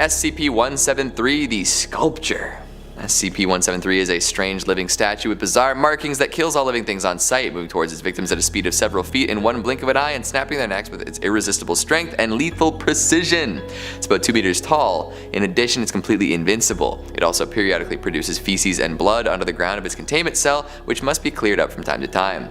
SCP-173 the Sculpture. SCP-173 is a strange living statue with bizarre markings that kills all living things on sight, moving towards its victims at a speed of several feet in one blink of an eye and snapping their necks with its irresistible strength and lethal precision. It's about 2 meters tall. In addition, it's completely invincible. It also periodically produces feces and blood under the ground of its containment cell, which must be cleared up from time to time.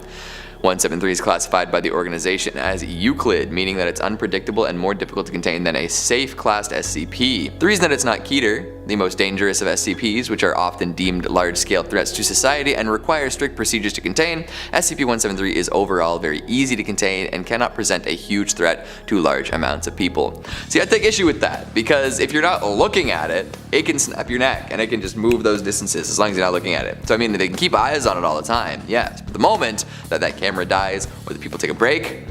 173 is classified by the organization as Euclid, meaning that it's unpredictable and more difficult to contain than a safe-classed SCP. The reason that it's not Keter, the most dangerous of SCPs, which are often deemed large-scale threats to society and require strict procedures to contain, SCP-173 is overall very easy to contain and cannot present a huge threat to large amounts of people. See, I take issue with that, because if you're not looking at it, it can snap your neck and it can just move those distances as long as you're not looking at it. So I mean, they can keep eyes on it all the time, yes, but the moment that that camera dies or the people take a break,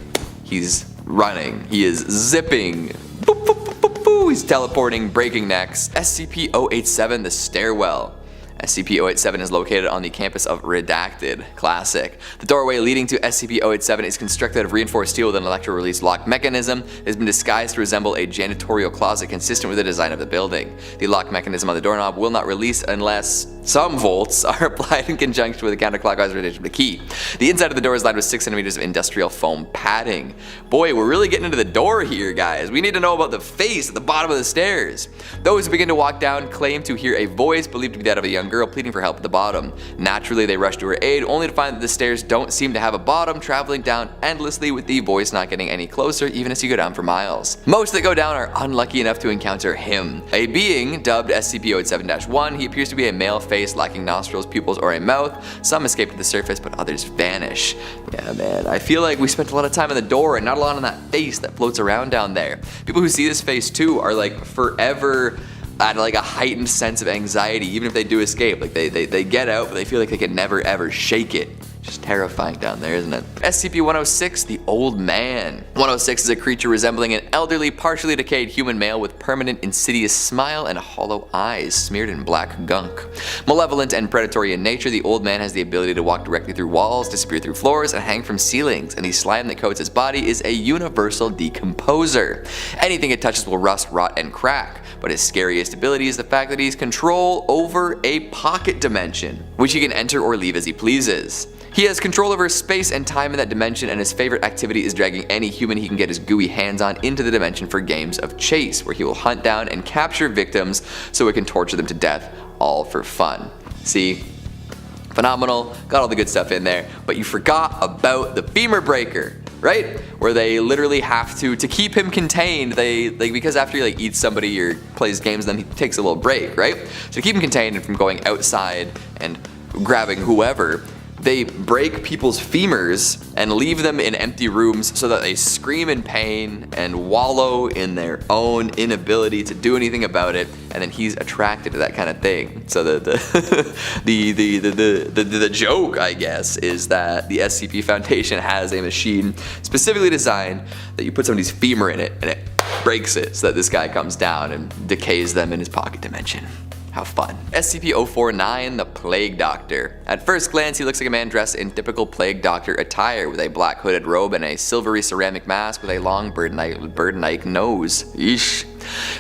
he's running, he is zipping, boop, boop, boop, boop, boop. He's teleporting, breaking necks. Scp-087 the Stairwell. SCP-087 is located on the campus of Redacted. Classic. The doorway leading to SCP-087 is constructed of reinforced steel with an electro-release lock mechanism. It has been disguised to resemble a janitorial closet consistent with the design of the building. The lock mechanism on the doorknob will not release unless some volts are applied in conjunction with a counterclockwise rotation of the key. The inside of the door is lined with 6 centimeters of industrial foam padding. Boy, we're really getting into the door here, guys. We need to know about the face at the bottom of the stairs. Those who begin to walk down claim to hear a voice believed to be that of a young girl pleading for help at the bottom. Naturally, they rush to her aid, only to find that the stairs don't seem to have a bottom, traveling down endlessly with the voice not getting any closer even as you go down for miles. Most that go down are unlucky enough to encounter him. A being dubbed SCP-087-1, he appears to be a male face lacking nostrils, pupils, or a mouth. Some escape to the surface, but others vanish. Yeah, man, I feel like we spent a lot of time on the door and not a lot on that face that floats around down there. People who see this face too are like forever at like a heightened sense of anxiety, even if they do escape. Like they get out, but they feel like they can never ever shake it. Just terrifying down there, isn't it? SCP-106 the Old Man. 106 is a creature resembling an elderly, partially decayed human male with permanent insidious smile and hollow eyes smeared in black gunk. Malevolent and predatory in nature, the Old Man has the ability to walk directly through walls, disappear through floors, and hang from ceilings, and the slime that coats his body is a universal decomposer. Anything it touches will rust, rot, and crack, but his scariest ability is the fact that he's control over a pocket dimension, which he can enter or leave as he pleases. He has control over space and time in that dimension, and his favorite activity is dragging any human he can get his gooey hands on into the dimension for games of chase, where he will hunt down and capture victims so it can torture them to death, all for fun. See? Phenomenal, got all the good stuff in there, but you forgot about the femur breaker, right? Where they literally have to keep him contained, because after he like eats somebody or plays games, then he takes a little break, right? So to keep him contained and from going outside and grabbing whoever, they break people's femurs and leave them in empty rooms so that they scream in pain and wallow in their own inability to do anything about it, and then he's attracted to that kind of thing. So the joke, I guess, is that the SCP Foundation has a machine specifically designed that you put somebody's femur in it and it breaks it so that this guy comes down and decays them in his pocket dimension. How fun. SCP-049 the Plague Doctor. At first glance, he looks like a man dressed in typical Plague Doctor attire with a black hooded robe and a silvery ceramic mask with a long bird-like nose. Yeesh.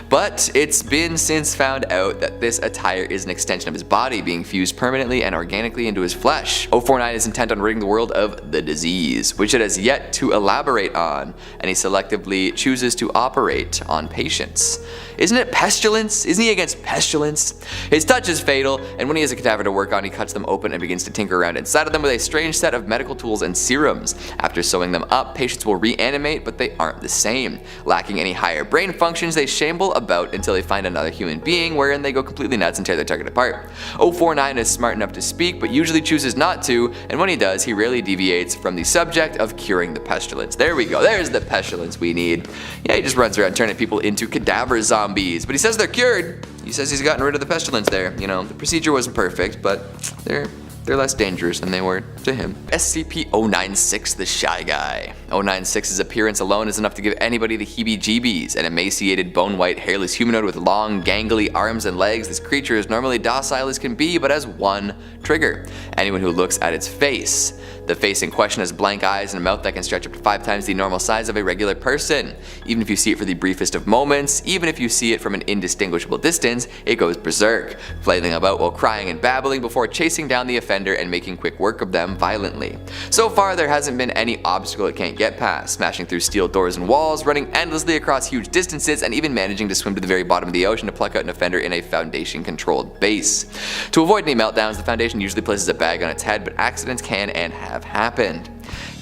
But it's been since found out that this attire is an extension of his body being fused permanently and organically into his flesh. 049 is intent on ridding the world of the disease, which it has yet to elaborate on, and he selectively chooses to operate on patients. Isn't it pestilence? Isn't he against pestilence? His touch is fatal, and when he has a cadaver to work on, he cuts them open and begins to tinker around inside of them with a strange set of medical tools and serums. After sewing them up, patients will reanimate, but they aren't the same. Lacking any higher brain functions, they shamble about until they find another human being, wherein they go completely nuts and tear their target apart. 049 is smart enough to speak, but usually chooses not to, and when he does, he rarely deviates from the subject of curing the pestilence. There we go, there's the pestilence we need. Yeah, he just runs around turning people into cadaver zombies, but he says they're cured. He says he's gotten rid of the pestilence there. You know, the procedure wasn't perfect, but they're less dangerous than they were to him. Scp-096 the Shy Guy. 096's appearance alone is enough to give anybody the heebie-jeebies. An emaciated, bone-white, hairless humanoid with long, gangly arms and legs, this creature is normally docile as can be, but has one trigger: anyone who looks at its face. The face in question has blank eyes and a mouth that can stretch up to 5 times the normal size of a regular person. Even if you see it for the briefest of moments, even if you see it from an indistinguishable distance, it goes berserk, flailing about while crying and babbling before chasing down the offender and making quick work of them violently. So far, there hasn't been any obstacle it can't get past, smashing through steel doors and walls, running endlessly across huge distances, and even managing to swim to the very bottom of the ocean to pluck out an offender in a Foundation-controlled base. To avoid any meltdowns, the Foundation usually places a bag on its head, but accidents can and have happened.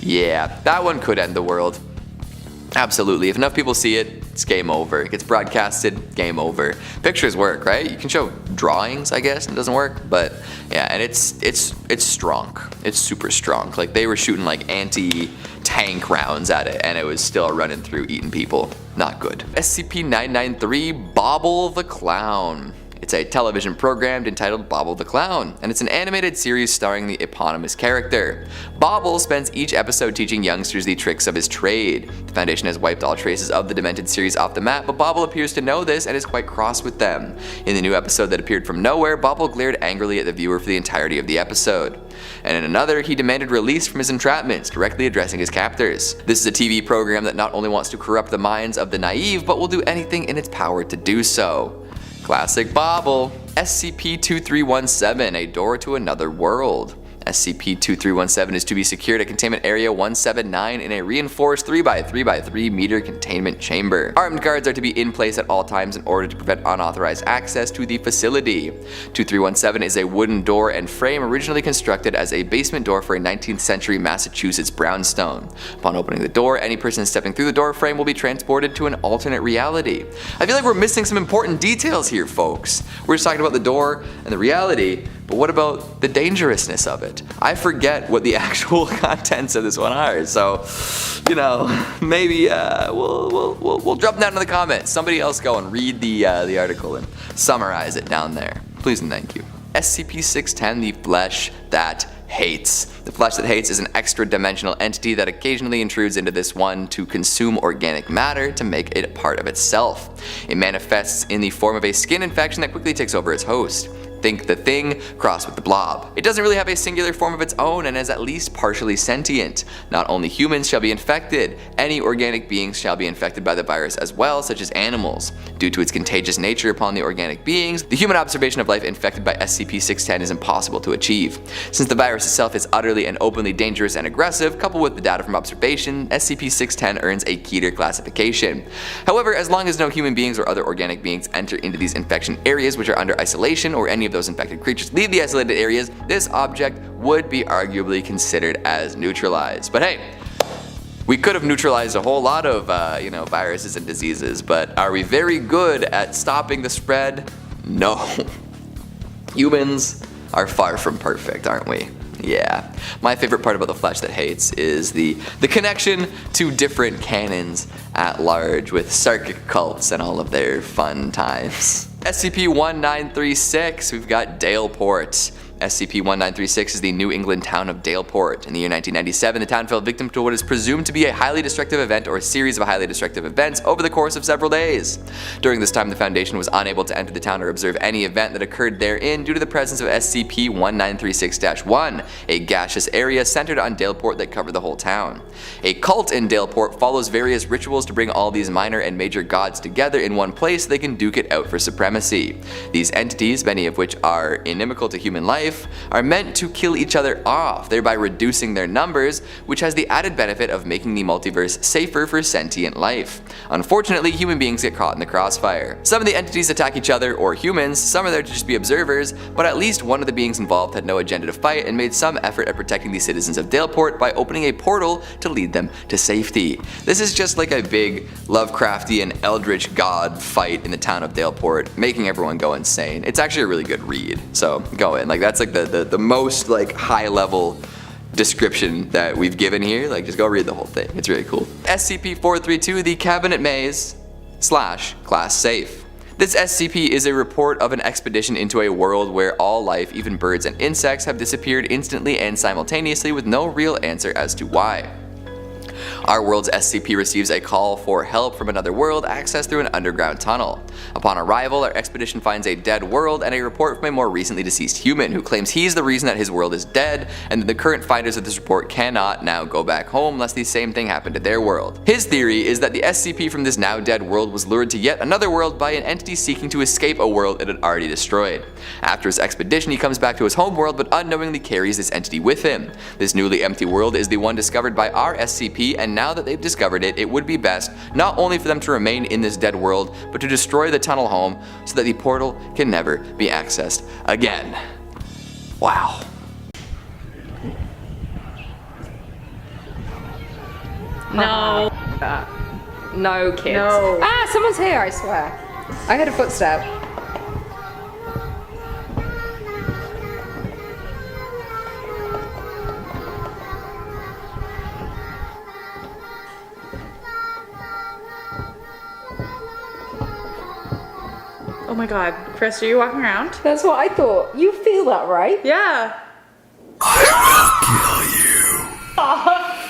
Yeah, that one could end the world. Absolutely. If enough people see it, it's game over. It gets broadcasted, game over. Pictures work, right? You can show drawings, I guess, and it doesn't work, but yeah, and it's strong. It's super strong. Like, they were shooting like anti-tank rounds at it, and it was still running through, eating people. Not good. SCP-093 Bobble the Clown. It's a television program entitled Bobble the Clown, and it's an animated series starring the eponymous character. Bobble spends each episode teaching youngsters the tricks of his trade. The Foundation has wiped all traces of the demented series off the map, but Bobble appears to know this and is quite cross with them. In the new episode that appeared from nowhere, Bobble glared angrily at the viewer for the entirety of the episode. And in another, he demanded release from his entrapments, directly addressing his captors. This is a TV program that not only wants to corrupt the minds of the naive, but will do anything in its power to do so. Classic Bobble. SCP-2317, a door to another world. SCP-2317 is to be secured at Containment Area 179 in a reinforced 3x3x3 meter containment chamber. Armed guards are to be in place at all times in order to prevent unauthorized access to the facility. 2317 is a wooden door and frame originally constructed as a basement door for a 19th century Massachusetts brownstone. Upon opening the door, any person stepping through the door frame will be transported to an alternate reality. I feel like we're missing some important details here, folks. We're just talking about the door and the reality, but what about the dangerousness of it? I forget what the actual contents of this one are, so, you know, maybe we'll drop down in the comments. Somebody else go and read the article and summarize it down there. Please and thank you. SCP-610 the Flesh That Hates. The Flesh That Hates is an extra-dimensional entity that occasionally intrudes into this one to consume organic matter to make it a part of itself. It manifests in the form of a skin infection that quickly takes over its host. Think the Thing crossed with the Blob. It doesn't really have a singular form of its own and is at least partially sentient. Not only humans shall be infected, any organic beings shall be infected by the virus as well, such as animals. Due to its contagious nature upon the organic beings, the human observation of life infected by SCP-610 is impossible to achieve. Since the virus itself is utterly and openly dangerous and aggressive, coupled with the data from observation, SCP-610 earns a Keter classification. However, as long as no human beings or other organic beings enter into these infection areas which are under isolation, or any of those infected creatures leave the isolated areas, this object would be arguably considered as neutralized. But hey, we could have neutralized a whole lot of viruses and diseases, but are we very good at stopping the spread? No. Humans are far from perfect, aren't we? Yeah. My favorite part about The Flesh That Hates is the connection to different canons at large with psychic cults and all of their fun times. SCP-1936, we've got Daleport. SCP-1936 is the New England town of Daleport. In the year 1997, the town fell victim to what is presumed to be a highly destructive event or a series of highly destructive events over the course of several days. During this time, the Foundation was unable to enter the town or observe any event that occurred therein due to the presence of SCP-1936-1, a gaseous area centered on Daleport that covered the whole town. A cult in Daleport follows various rituals to bring all these minor and major gods together in one place so they can duke it out for supremacy. These entities, many of which are inimical to human life, are meant to kill each other off, thereby reducing their numbers, which has the added benefit of making the multiverse safer for sentient life. Unfortunately, human beings get caught in the crossfire. Some of the entities attack each other or humans, some are there to just be observers, but at least one of the beings involved had no agenda to fight and made some effort at protecting the citizens of Daleport by opening a portal to lead them to safety. This is just like a big Lovecraftian eldritch god fight in the town of Daleport, making everyone go insane. It's actually a really good read, so go in. Like, that's like the most like high level description that we've given here. Like, just go read the whole thing. It's really cool. SCP-432 the Cabinet Maze / Class Safe. This SCP is a report of an expedition into a world where all life, even birds and insects, have disappeared instantly and simultaneously with no real answer as to why. Our world's SCP receives a call for help from another world accessed through an underground tunnel. Upon arrival, our expedition finds a dead world and a report from a more recently deceased human who claims he's the reason that his world is dead, and that the current finders of this report cannot now go back home lest the same thing happened to their world. His theory is that the SCP from this now dead world was lured to yet another world by an entity seeking to escape a world it had already destroyed. After his expedition, he comes back to his home world but unknowingly carries this entity with him. This newly empty world is the one discovered by our SCP, and now that they've discovered it, it would be best not only for them to remain in this dead world, but to destroy the tunnel home so that the portal can never be accessed again. Wow. No. No, kids. No. Ah, someone's here, I swear. I heard a footstep. Oh my god. Chris, are you walking around? That's what I thought. You feel that, right? Yeah. I will kill you.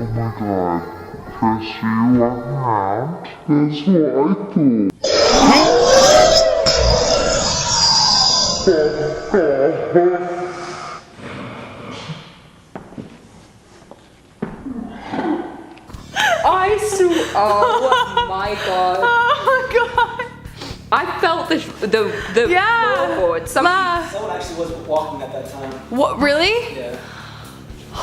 Oh my god, Chris, are you walking around? That's what I thought. I saw. Oh my god. Oh my god. I felt the floorboard. Someone actually was walking at that time. What, really? Yeah.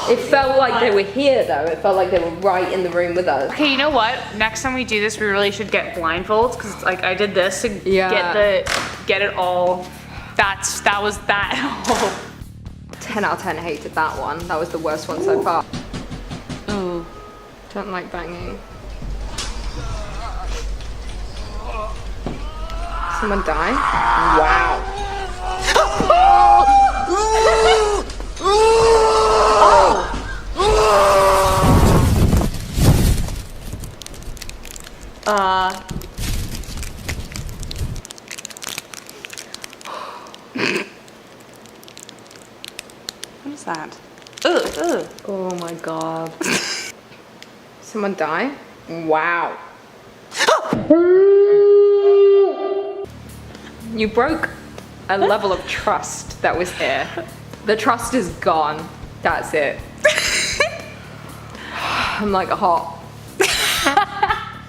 It felt like they were here though. It felt like they were right in the room with us. Okay, you know what? Next time we do this, we really should get blindfolds, because like I did this to Yeah. get it all. That was that. 10 out of 10 hated that one. That was the worst one so far. Ooh. Don't like banging. Someone die? Wow. What is that? Ugh. Oh my god. Someone die? Wow. You broke a level of trust that was here. The trust is gone. That's it. I'm like hot.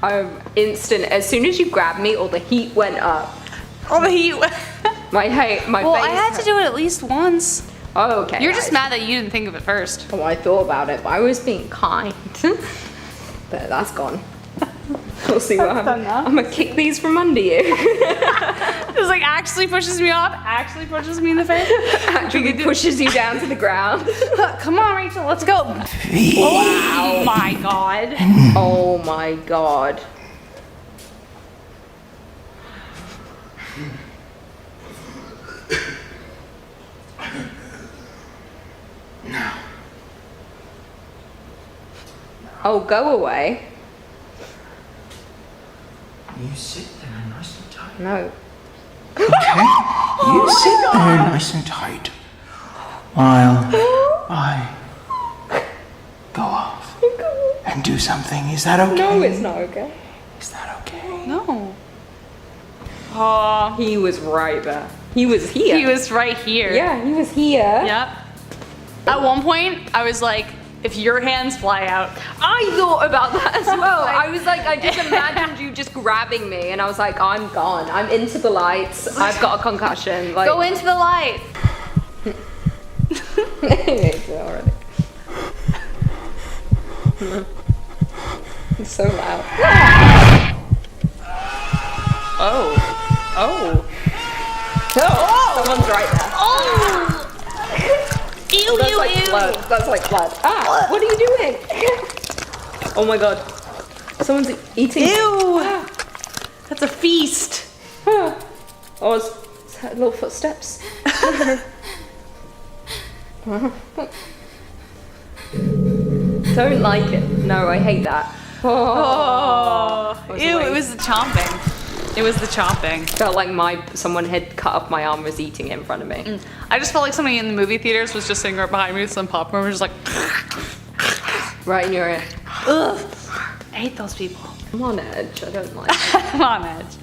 I'm instant. As soon as you grabbed me, all the heat went up. Oh, the heat. My Well, face. I had to do it at least once. Oh, okay. You're just mad that you didn't think of it first. Oh, I thought about it, but I was being kind. But that's gone. We'll see what happens. I'm gonna kick these from under you. It's like actually pushes me off, actually pushes me in the face. Actually pushes you down to the ground. Come on, Rachel, let's go. Oh my god. Oh my god. Oh, go away. You sit there nice and tight. No. Okay? You sit there nice and tight while I go off and do something. Is that okay? No, it's not okay. Is that okay? No. Oh, He was right there. He was here. he was right here. Yeah, he was here. Yep. At one point, I was like, if your hands fly out. I thought about that as well. I was like, I just imagined you just grabbing me, and I was like, I'm gone. I'm into the lights. I've got a concussion. Like, Go into the light. already. It's so loud. Oh. Oh, someone's right there. Oh. Ew, That's ew, like ew. blood. That's like blood. Ah, what are you doing? Oh my god. Someone's eating. Ew. That's a feast. Oh, it's little footsteps. Don't like it. No, I hate that. Oh. was Ew, awake. it was the chomping. It was the chopping. Felt like someone had cut off my arm and was eating it in front of me. I just felt like somebody in the movie theaters was just sitting right behind me with some popcorn. Was just like, Right in your ear. ugh. I hate those people. I'm on edge. I don't like it. I'm on edge.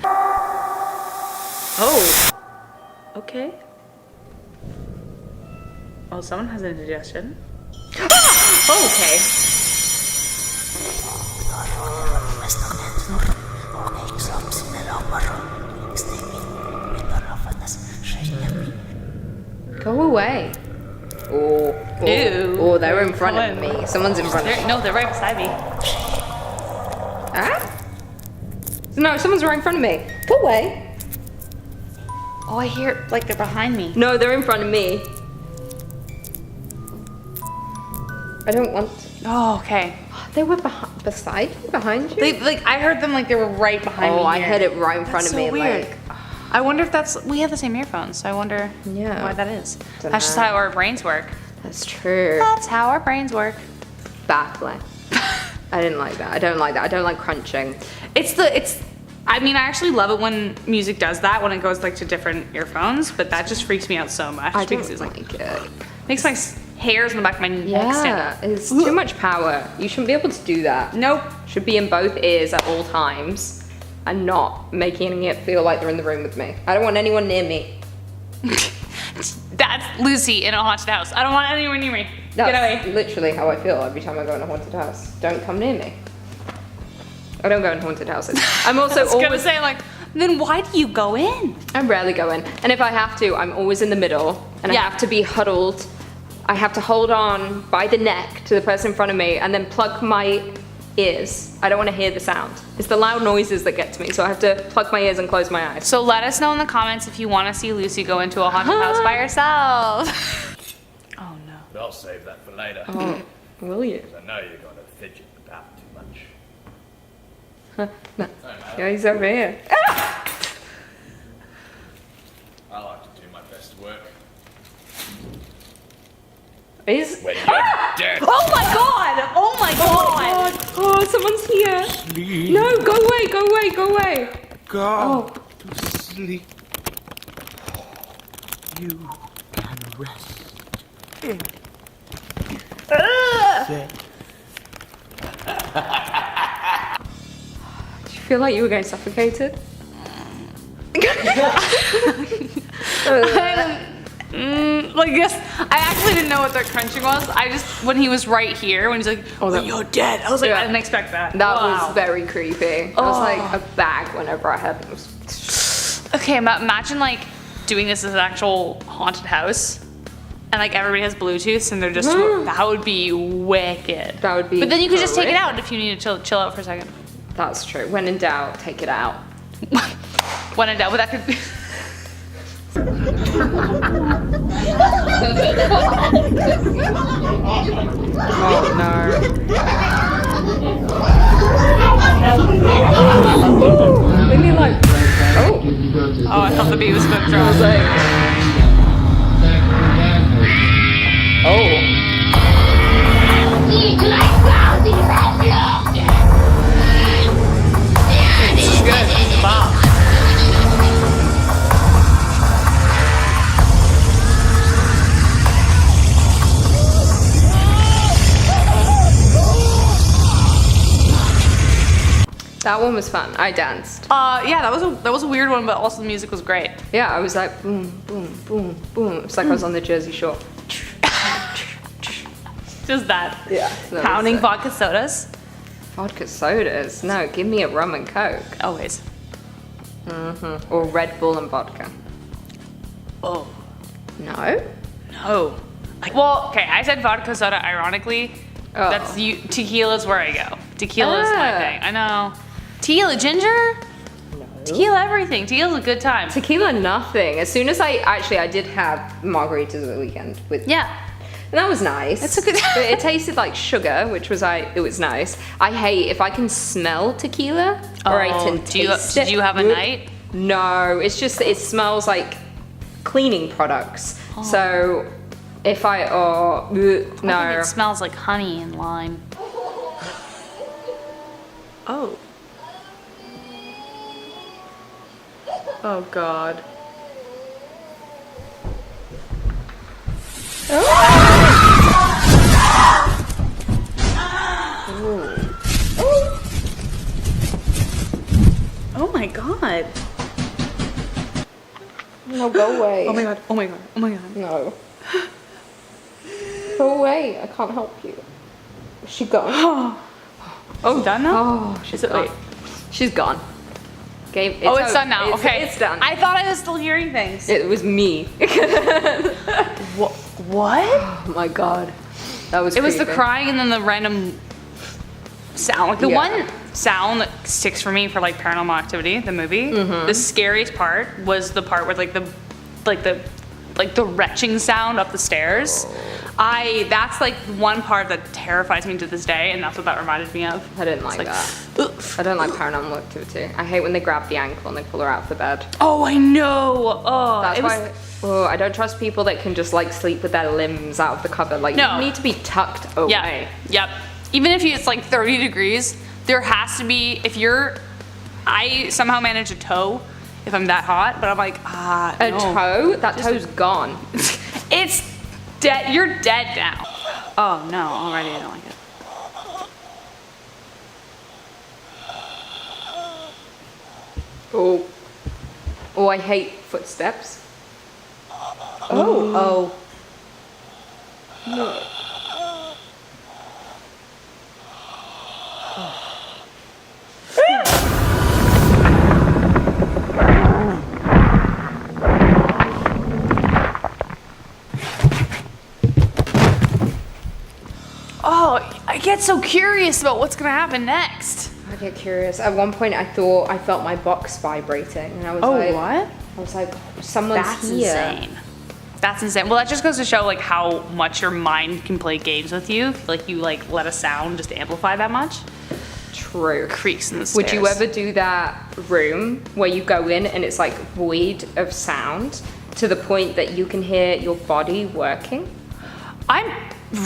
Oh. Okay. Oh, someone has an indigestion. Okay. Go away. Oh, Ew. oh, they're in front of me. Someone's in front of me. No, they're right beside me. Ah? No, someone's right in front of me. Go away. Oh, I hear like they're behind me. No, they're in front of me. I don't want to. Oh, okay. They were behind you? They like I heard them like they were right behind me. Oh, I here. heard it right in front That's of me. so weird. Like, I wonder if we have the same earphones. So I wonder Yeah. why that is. Dunno. That's just how our brains work. that's true. That's how our brains work. Baffling. I didn't like that. I don't like that. I don't like crunching. I mean, I actually love it when music does that, when it goes like to different earphones, but that just freaks me out so much. I because don't it's like it. makes my hairs in the back of my neck Yeah, stand. it's too much power. You shouldn't be able to do that. Nope. Should be in both ears at all times and not making it feel like they're in the room with me. I don't want anyone near me. That's Lucy in a haunted house. I don't want anyone near me. Get That's away. literally how I feel every time I go in a haunted house. Don't come near me. I don't go in haunted houses. I'm also I was gonna always say like, then why do you go in? I rarely go in. And if I have to, I'm always in the middle and Yeah. I have to be huddled. I have to hold on by the neck to the person in front of me and then plug my ears. I don't want to hear the sound. It's the loud noises that get to me, so I have to plug my ears and close my eyes. So let us know in the comments if you want to see Lucy go into a haunted house by herself. Oh no. I'll save that for later. Oh, will you? I know you're going to fidget about too much. No. Yeah, he's over here. I like to do my best work Is when you're dead. Oh my god! Oh my god! Oh, someone's here. Sleep. No, go away, go away, go away. Go to sleep. You can rest. Sit. Do you feel like you were getting suffocated? Like yes, I actually didn't know what their crunching was. I just when he was right here, when he's like, "Oh, that- you're dead," I was like, Yeah. I didn't expect that. That Wow. was very creepy. It was like a bag whenever I had them. Okay. Imagine like doing this as an actual haunted house, and like everybody has Bluetooth, and they're just that would be wicked. That would be But then you could just take it horrific. out if you need to chill out for a second. That's true. When in doubt, take it out. When in doubt, but that could be. Oh no. Leave me alone. Oh. Oh, I thought the beat was going to I drop. was like, oh. This is good. It's a bomb. That one was fun. I danced. Yeah, that was a weird one, but also the music was great. Yeah, I was like boom, boom, boom, boom. It's like I was on the Jersey Shore. Just that. Yeah. that Pounding was it. vodka sodas. Vodka sodas. No, give me a rum and coke. Always. Or Red Bull and vodka. Oh. No? No. Well, okay, I said vodka soda ironically. Oh. That's you. Tequila's where I go. Tequila's my Ah. thing. I know. Tequila, ginger? No. Tequila, everything. Tequila's a good time. Tequila, nothing. As soon as I did have margaritas at the weekend with. Yeah. And that was nice. It's a good- But it tasted like sugar, which was it was nice. I hate if I can smell tequila or I can taste it. Did you have a night? No, it's just it smells like cleaning products. Oh. So if I I think no. it smells like honey and lime. Oh. Oh god. Oh my god. No, go away. Oh my god. Oh my god. Oh my god. No. Go away. I can't help you. Is she gone? Oh, done now? Oh, she's Is it- gone. wait. She's gone. Okay, Oh, it's done now. Okay. It's done. I thought I was still hearing things. It was me. What? Oh my god. That was It was the creepy. crying and then the random sound. Like the Yeah. one sound that sticks for me for like Paranormal Activity, the movie. Mm-hmm. The scariest part was the part where the retching sound up the stairs. That's like one part that terrifies me to this day, and that's what that reminded me of. I didn't like It's that. Oof. I don't like Paranormal Activity. I hate when they grab the ankle and they pull her out of the bed. Oh, I know. Oh, That's it was. why I don't trust people that can just like sleep with their limbs out of the cover. Like No. you need to be tucked away. Yeah. Yep. Even if it's like 30 degrees, there has to be. I somehow manage a toe if I'm that hot, but I'm like, A no. toe? That toe's gone. It's dead. You're dead now. Oh no, already I don't like it. Oh. Oh, I hate footsteps. Oh. No. Oh, I get so curious about what's gonna happen next. I get curious. At one point, I thought I felt my box vibrating, and I was like, what? I was like, someone's That's here. insane. That's insane. Well, that just goes to show like how much your mind can play games with you. Like you like let a sound just amplify that much. True. Creaks in the stairs. Would you ever do that room where you go in and it's like void of sound to the point that you can hear your body working? I'm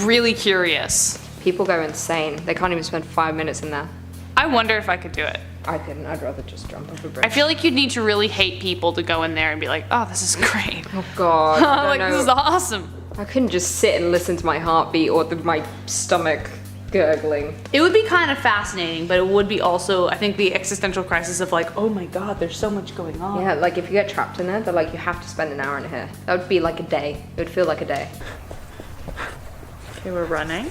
really curious. People go insane. They can't even spend 5 minutes in there. I wonder if I could do it. I couldn't. I'd rather just jump off a bridge. I feel like you'd need to really hate people to go in there and be like, oh, this is great. Oh god. I Like, don't this is know. awesome. I couldn't just sit and listen to my heartbeat or my stomach gurgling. It would be kind of fascinating, but it would be also, I think, the existential crisis of like, oh my god, there's so much going on. Yeah, like if you get trapped in there, they're like, you have to spend an hour in here. That would be like a day. It would feel like a day. Okay, we're running.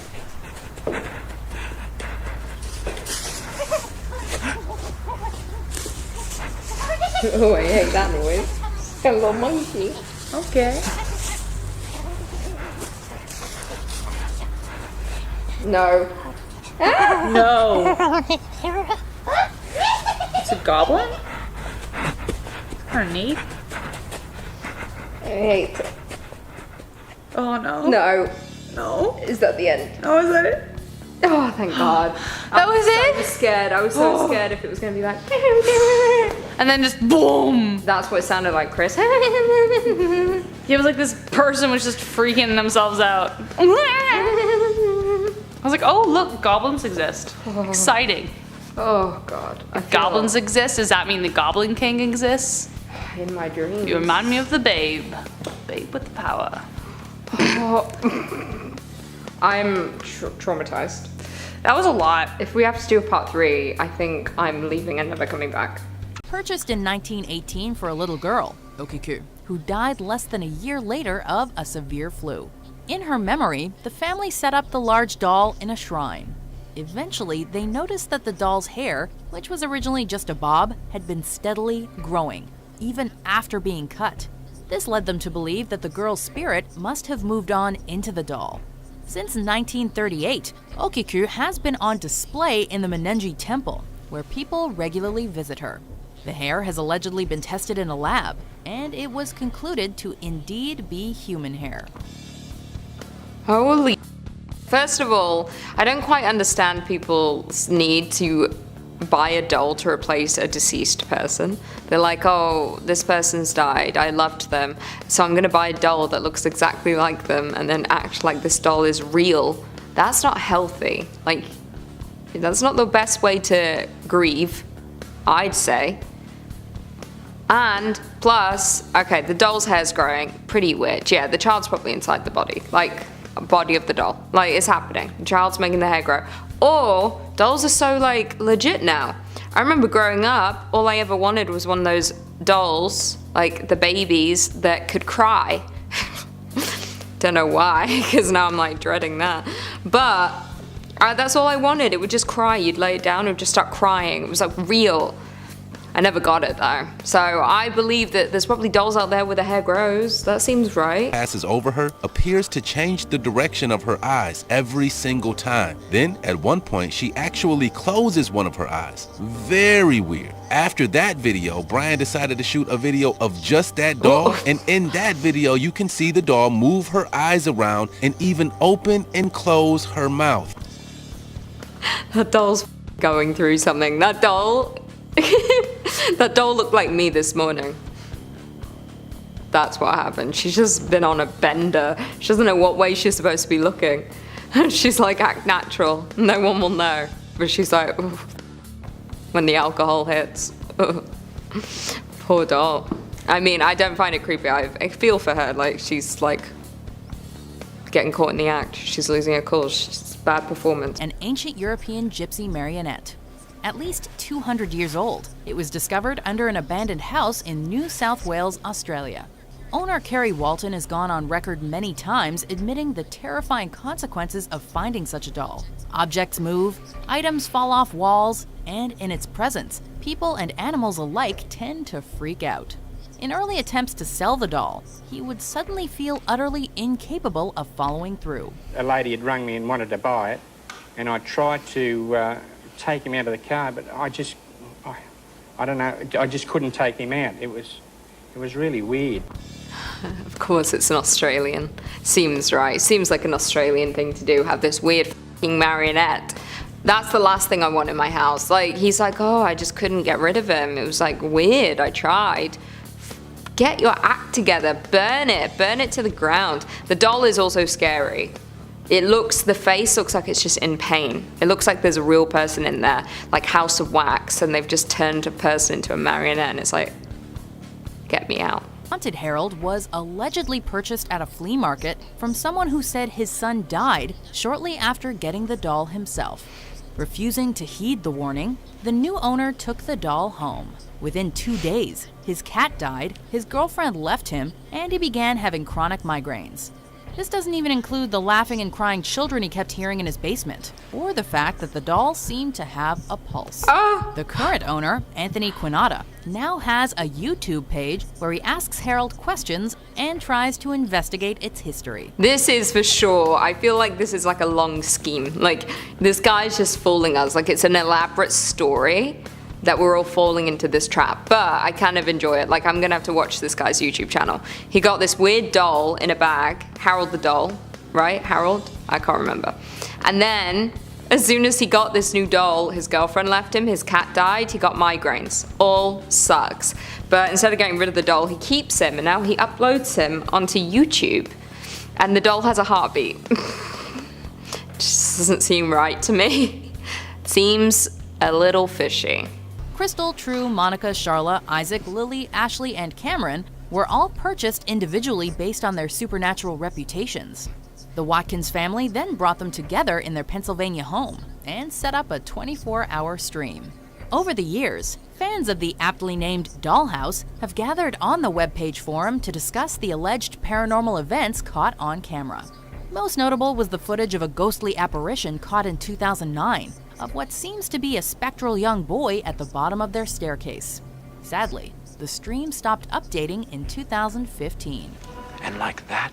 Oh, I hate that noise. It's got a little monkey. Okay. No. No. It's a goblin? Kind of neat. I hate it. Oh no. No. No. Is that the end? Oh, is that it? Oh, thank God. That was I it? was scared. I was so scared if it was going to be like. And then just boom. That's what it sounded like, Chris. It was like this person was just freaking themselves out. I was like, oh look, goblins exist. Exciting. Oh, God. I feel Goblins exist? Does that mean the Goblin King exists? in my dreams. You remind me of the babe. Babe with the power. I'm traumatized. That was a lot. If we have to do a part 3, I think I'm leaving and never coming back. Purchased in 1918 for a little girl, Okiku, who died less than a year later of a severe flu. In her memory, the family set up the large doll in a shrine. Eventually, they noticed that the doll's hair, which was originally just a bob, had been steadily growing, even after being cut. This led them to believe that the girl's spirit must have moved on into the doll. Since 1938, Okiku has been on display in the Menenji Temple, where people regularly visit her. The hair has allegedly been tested in a lab, and it was concluded to indeed be human hair. Holy. First of all, I don't quite understand people's need to buy a doll to replace a deceased person. They're like, oh, this person's died, I loved them, so I'm gonna buy a doll that looks exactly like them and then act like this doll is real. That's not healthy. Like, that's not the best way to grieve, I'd say. And plus, okay, the doll's hair's growing, pretty weird. Yeah, the child's probably inside the body, like body of the doll. Like, it's happening. The child's making the hair grow. Or dolls are so like legit now. I remember growing up, all I ever wanted was one of those dolls, like the babies that could cry. Don't know why, because now I'm like dreading that. But that's all I wanted. It would just cry. You'd lay it down and it would just start crying. It was like real. I never got it though. So I believe that there's probably dolls out there where the hair grows. That seems right. Passes over her, appears to change the direction of her eyes every single time. Then, at one point, she actually closes one of her eyes. Very weird. After that video, Brian decided to shoot a video of just that doll, and in that video, you can see the doll move her eyes around and even open and close her mouth. That doll's going through something. That doll looked like me this morning. That's what happened. She's just been on a bender. She doesn't know what way she's supposed to be looking. She's like, act natural. No one will know. But she's like, ooh, when the alcohol hits. Poor doll. I mean, I don't find it creepy. I feel for her. Like, she's like getting caught in the act. She's losing her cool. She's bad performance. An ancient European gypsy marionette. At least 200 years old, it was discovered under an abandoned house in New South Wales, Australia. Owner Kerry Walton has gone on record many times admitting the terrifying consequences of finding such a doll. Objects move, items fall off walls, and in its presence, people and animals alike tend to freak out. In early attempts to sell the doll, he would suddenly feel utterly incapable of following through. A lady had rung me and wanted to buy it, and I tried to take him out of the car, but I don't know, I just couldn't take him out. It was really weird. Of course it's an Australian. Seems right. Seems like an Australian thing to do, have this weird f***ing marionette. That's the last thing I want in my house. Like, he's like, oh, I just couldn't get rid of him. It was like weird, I tried. Get your act together, burn it to the ground. The doll is also scary. The face looks like it's just in pain. It looks like there's a real person in there, like House of Wax, and they've just turned a person into a marionette, and it's like, get me out. Haunted Harold was allegedly purchased at a flea market from someone who said his son died shortly after getting the doll himself. Refusing to heed the warning, the new owner took the doll home. Within 2 days, his cat died, his girlfriend left him, and he began having chronic migraines. This doesn't even include the laughing and crying children he kept hearing in his basement, or the fact that the doll seemed to have a pulse. The current owner, Anthony Quinata, now has a YouTube page where he asks Harold questions and tries to investigate its history. This is for sure. I feel like this is like a long scheme. Like, this guy's just fooling us. Like, it's an elaborate story that we're all falling into this trap, but I kind of enjoy it. Like, I'm gonna have to watch this guy's YouTube channel. He got this weird doll in a bag, Harold the doll, right? Harold? I can't remember. And then, as soon as he got this new doll, his girlfriend left him, his cat died, he got migraines. All sucks. But instead of getting rid of the doll, he keeps him, and now he uploads him onto YouTube. And the doll has a heartbeat. Just doesn't seem right to me. Seems a little fishy. Crystal, True, Monica, Charla, Isaac, Lily, Ashley, and Cameron were all purchased individually based on their supernatural reputations. The Watkins family then brought them together in their Pennsylvania home and set up a 24-hour stream. Over the years, fans of the aptly named Dollhouse have gathered on the webpage forum to discuss the alleged paranormal events caught on camera. Most notable was the footage of a ghostly apparition caught in 2009 of what seems to be a spectral young boy at the bottom of their staircase. Sadly, the stream stopped updating in 2015. And like that,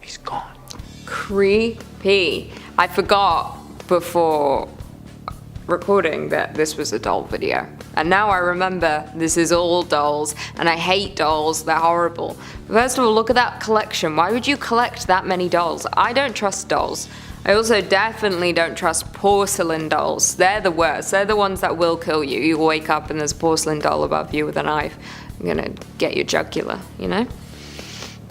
he's gone. Creepy. I forgot before recording that this was a doll video. And now I remember this is all dolls, and I hate dolls, they're horrible. First of all, look at that collection. Why would you collect that many dolls? I don't trust dolls. I also definitely don't trust porcelain dolls. They're the worst. They're the ones that will kill you. You wake up and there's a porcelain doll above you with a knife. I'm gonna get your jugular, you know?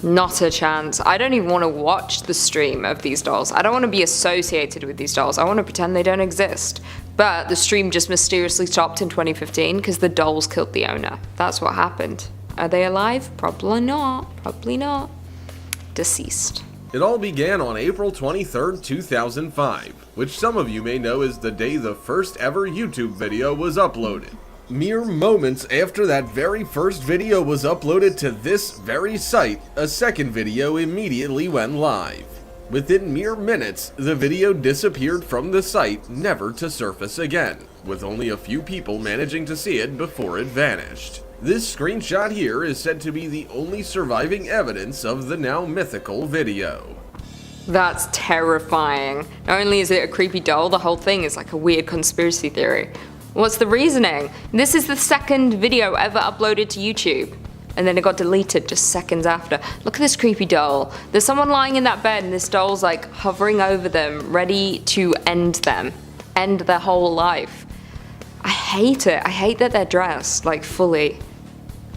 Not a chance. I don't even want to watch the stream of these dolls. I don't want to be associated with these dolls. I want to pretend they don't exist. But the stream just mysteriously stopped in 2015 because the dolls killed the owner. That's what happened. Are they alive? Probably not. Probably not. Deceased. It all began on April 23rd, 2005, which some of you may know is the day the first ever YouTube video was uploaded. Mere moments after that very first video was uploaded to this very site, a second video immediately went live. Within mere minutes, the video disappeared from the site, never to surface again, with only a few people managing to see it before it vanished. This screenshot here is said to be the only surviving evidence of the now mythical video. That's terrifying. Not only is it a creepy doll, the whole thing is like a weird conspiracy theory. What's the reasoning? This is the second video ever uploaded to YouTube. And then it got deleted just seconds after. Look at this creepy doll. There's someone lying in that bed and this doll's like hovering over them, ready to end them. End their whole life. I hate it. I hate that they're dressed, like fully.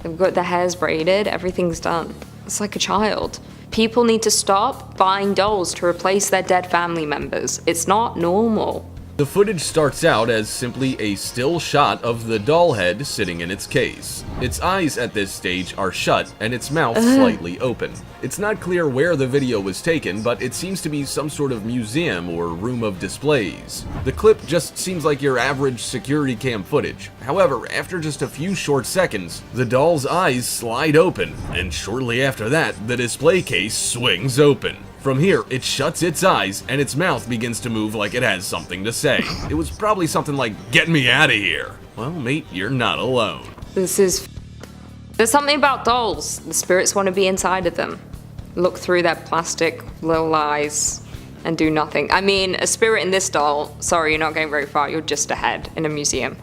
They've got their hairs braided, everything's done. It's like a child. People need to stop buying dolls to replace their dead family members. It's not normal. The footage starts out as simply a still shot of the doll head sitting in its case. Its eyes at this stage are shut and its mouth slightly open. It's not clear where the video was taken, but it seems to be some sort of museum or room of displays. The clip just seems like your average security cam footage. However, after just a few short seconds, the doll's eyes slide open, and shortly after that, the display case swings open. From here, it shuts its eyes, and its mouth begins to move like it has something to say. It was probably something like, "Get me out of here." Well, mate, you're not alone. There's something about dolls. The spirits want to be inside of them. Look through their plastic little eyes and do nothing. I mean, a spirit in this doll, sorry, you're not going very far. You're just a head in a museum.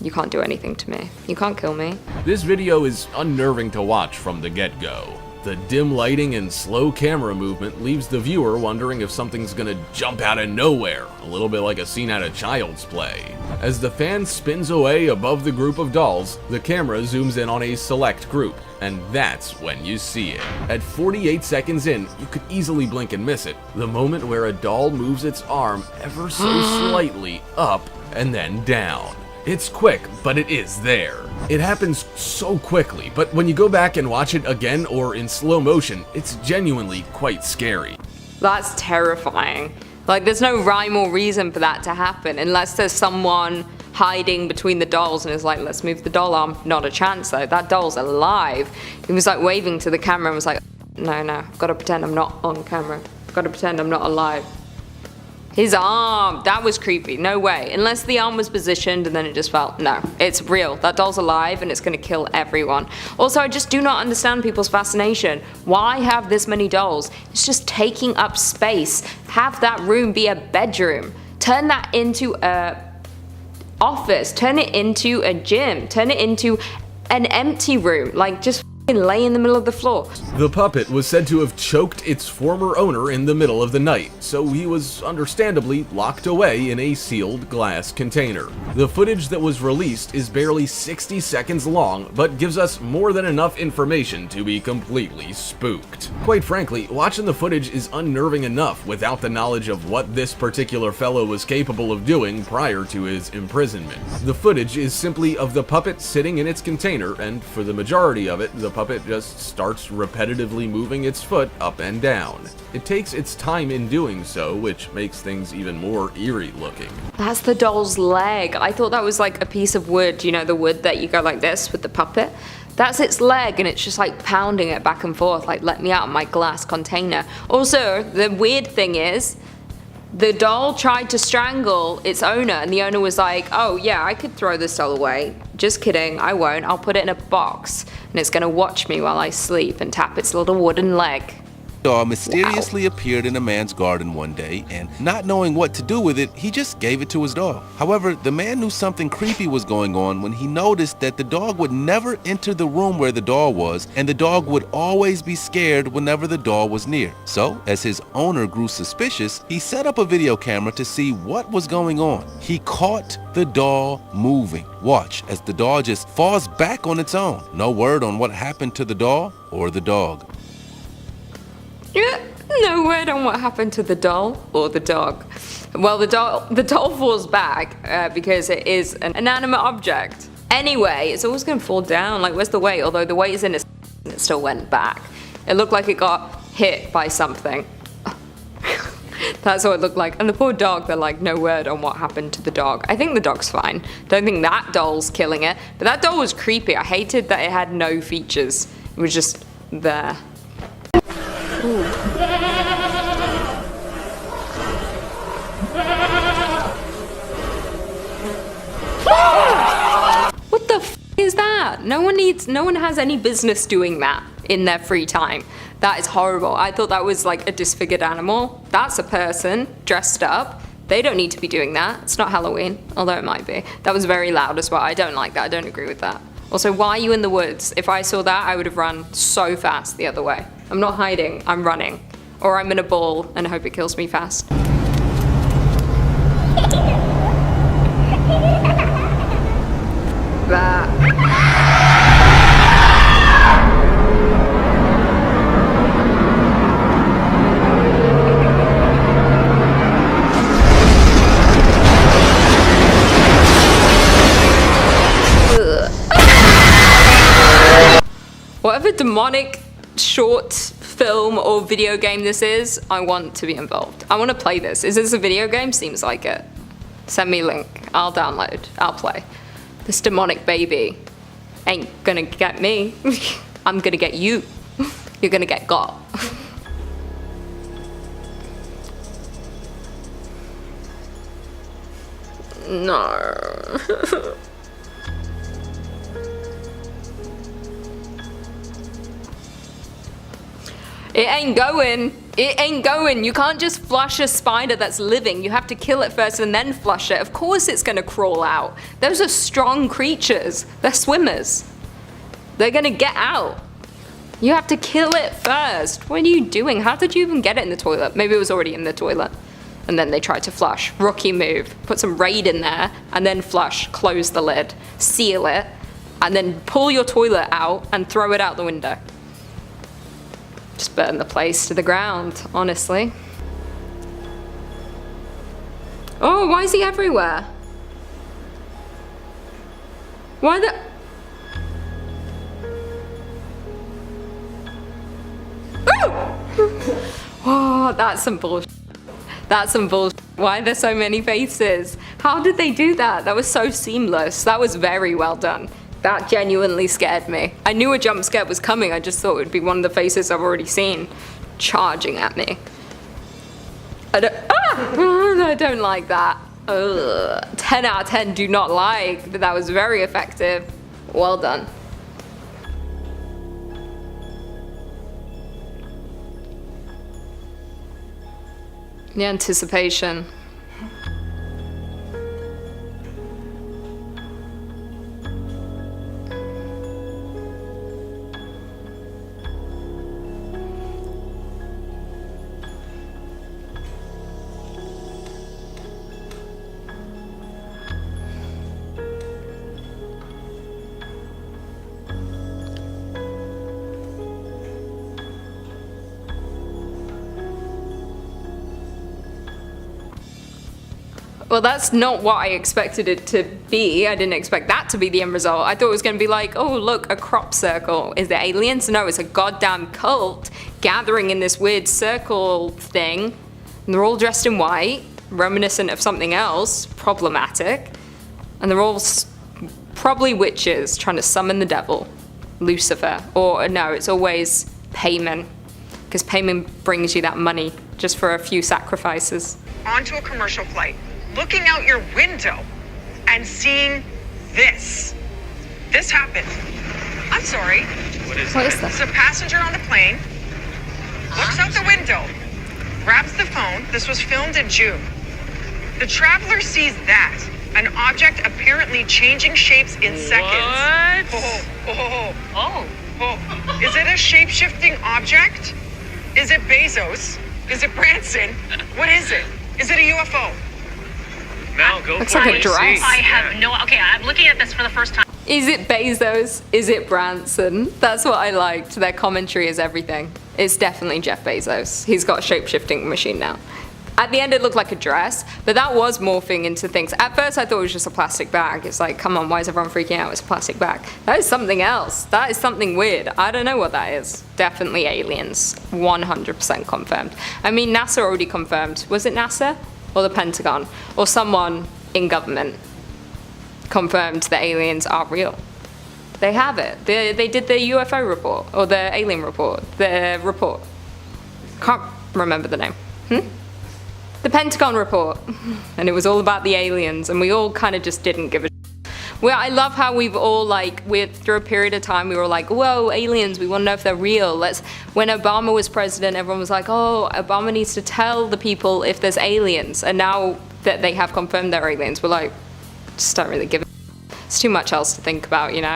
You can't do anything to me. You can't kill me. This video is unnerving to watch from the get-go. The dim lighting and slow camera movement leaves the viewer wondering if something's gonna jump out of nowhere, a little bit like a scene out of Child's Play. As the fan spins away above the group of dolls, the camera zooms in on a select group, and that's when you see it. At 48 seconds in, you could easily blink and miss it, the moment where a doll moves its arm ever so slightly up and then down. It's quick, but it is there. It happens so quickly, but when you go back and watch it again or in slow motion, it's genuinely quite scary. That's terrifying. Like, there's no rhyme or reason for that to happen unless there's someone hiding between the dolls and is like, let's move the doll arm. Not a chance though, that doll's alive. He was like waving to the camera and was like, no, I've got to pretend I'm not on camera. I've got to pretend I'm not alive. His arm, that was creepy, no way. Unless the arm was positioned and then it just felt, no, it's real. That doll's alive and it's gonna kill everyone. Also, I just do not understand people's fascination. Why have this many dolls? It's just taking up space. Have that room be a bedroom. Turn that into a office. Turn it into a gym. Turn it into an empty room. Like, just lay in the middle of the floor. The puppet was said to have choked its former owner in the middle of the night, so he was understandably locked away in a sealed glass container. The footage that was released is barely 60 seconds long, but gives us more than enough information to be completely spooked. Quite frankly, watching the footage is unnerving enough without the knowledge of what this particular fellow was capable of doing prior to his imprisonment. The footage is simply of the puppet sitting in its container, and for the majority of it, the puppet just starts repetitively moving its foot up and down. It takes its time in doing so, which makes things even more eerie looking. That's the doll's leg. I thought that was like a piece of wood, you know, the wood that you go like this with the puppet. That's its leg, and it's just like pounding it back and forth, like, let me out of my glass container. Also, the weird thing is, the doll tried to strangle its owner, and the owner was like, oh yeah, I could throw this doll away. Just kidding, I won't. I'll put it in a box, and it's gonna watch me while I sleep and tap its little wooden leg. Doll mysteriously appeared in a man's garden one day, and not knowing what to do with it, he just gave it to his dog. However, the man knew something creepy was going on when he noticed that the dog would never enter the room where the doll was, and the dog would always be scared whenever the doll was near. So, as his owner grew suspicious, he set up a video camera to see what was going on. He caught the doll moving. Watch as the doll just falls back on its own. No word on what happened to the doll or the dog. No word on what happened to the doll or the dog. Well, the doll falls back because it is an inanimate object. Anyway, it's always gonna fall down. Like, where's the weight? Although the weight is in it still went back. It looked like it got hit by something. That's what it looked like. And the poor dog, they're like, no word on what happened to the dog. I think the dog's fine. Don't think that doll's killing it. But that doll was creepy. I hated that it had no features. It was just there. Ooh. What the f is that? No one has any business doing that in their free time. That is horrible. I thought that was like a disfigured animal. That's a person dressed up. They don't need to be doing that. It's not Halloween, although it might be. That was very loud as well. I don't like that. I don't agree with that. Also, why are you in the woods? If I saw that, I would have run so fast the other way. I'm not hiding, I'm running. Or I'm in a ball and hope it kills me fast. That. Whatever demonic short film or video game this is, I want to be involved. I want to play this. Is this a video game? Seems like it. Send me a link. I'll download. I'll play. This demonic baby ain't gonna get me. I'm gonna get you. You're gonna get got. No. It ain't going. It ain't going. You can't just flush a spider that's living. You have to kill it first and then flush it. Of course it's gonna crawl out. Those are strong creatures. They're swimmers. They're gonna get out. You have to kill it first. What are you doing? How did you even get it in the toilet? Maybe it was already in the toilet. And then they tried to flush. Rookie move. Put some Raid in there and then flush. Close the lid. Seal it. And then pull your toilet out and throw it out the window. Just burn the place to the ground, honestly. Oh, why is he everywhere? Why the... Oh, that's some bullshit. That's some bullshit. Why are there so many faces? How did they do that? That was so seamless. That was very well done. That genuinely scared me. I knew a jump scare was coming, I just thought it would be one of the faces I've already seen charging at me. I don't like that. Ugh. 10 out of 10 do not like, but that was very effective. Well done. The anticipation. Well, that's not what I expected it to be. I didn't expect that to be the end result. I thought it was going to be like, oh, look, a crop circle. Is there aliens? No, it's a goddamn cult gathering in this weird circle thing. And they're all dressed in white, reminiscent of something else, problematic. And they're all probably witches trying to summon the devil, Lucifer. Or no, it's always payment, because payment brings you that money just for a few sacrifices. Onto a commercial flight, looking out your window and seeing this. This happened. I'm sorry. What is that? There's a passenger on the plane, looks out the window, grabs the phone. This was filmed in June. The traveler sees that, an object apparently changing shapes in seconds. Oh. Is it a shape-shifting object? Is it Bezos? Is it Branson? What is it? Is it a UFO? Now go Looks for like it a and dress. see. I have no. Okay, I'm looking at this for the first time. Is it Bezos? Is it Branson? That's what I liked. Their commentary is everything. It's definitely Jeff Bezos. He's got a shape-shifting machine now. At the end, it looked like a dress, but that was morphing into things. At first, I thought it was just a plastic bag. It's like, come on, why is everyone freaking out? It's a plastic bag. That is something else. That is something weird. I don't know what that is. Definitely aliens. 100% confirmed. I mean, NASA already confirmed. Was it NASA? Or the Pentagon? Or someone in government confirmed that aliens are real. They have it. They did the UFO report, or the alien report. The report. Can't remember the name. The Pentagon report. And it was all about the aliens, and we all kind of just didn't give a Well, I love how we've all we're through a period of time we were like, whoa, aliens, we want to know if they're real. When Obama was president, everyone was like, oh, Obama needs to tell the people if there's aliens. And now that they have confirmed they're aliens, we're like, just don't really give a It's too much else to think about, you know?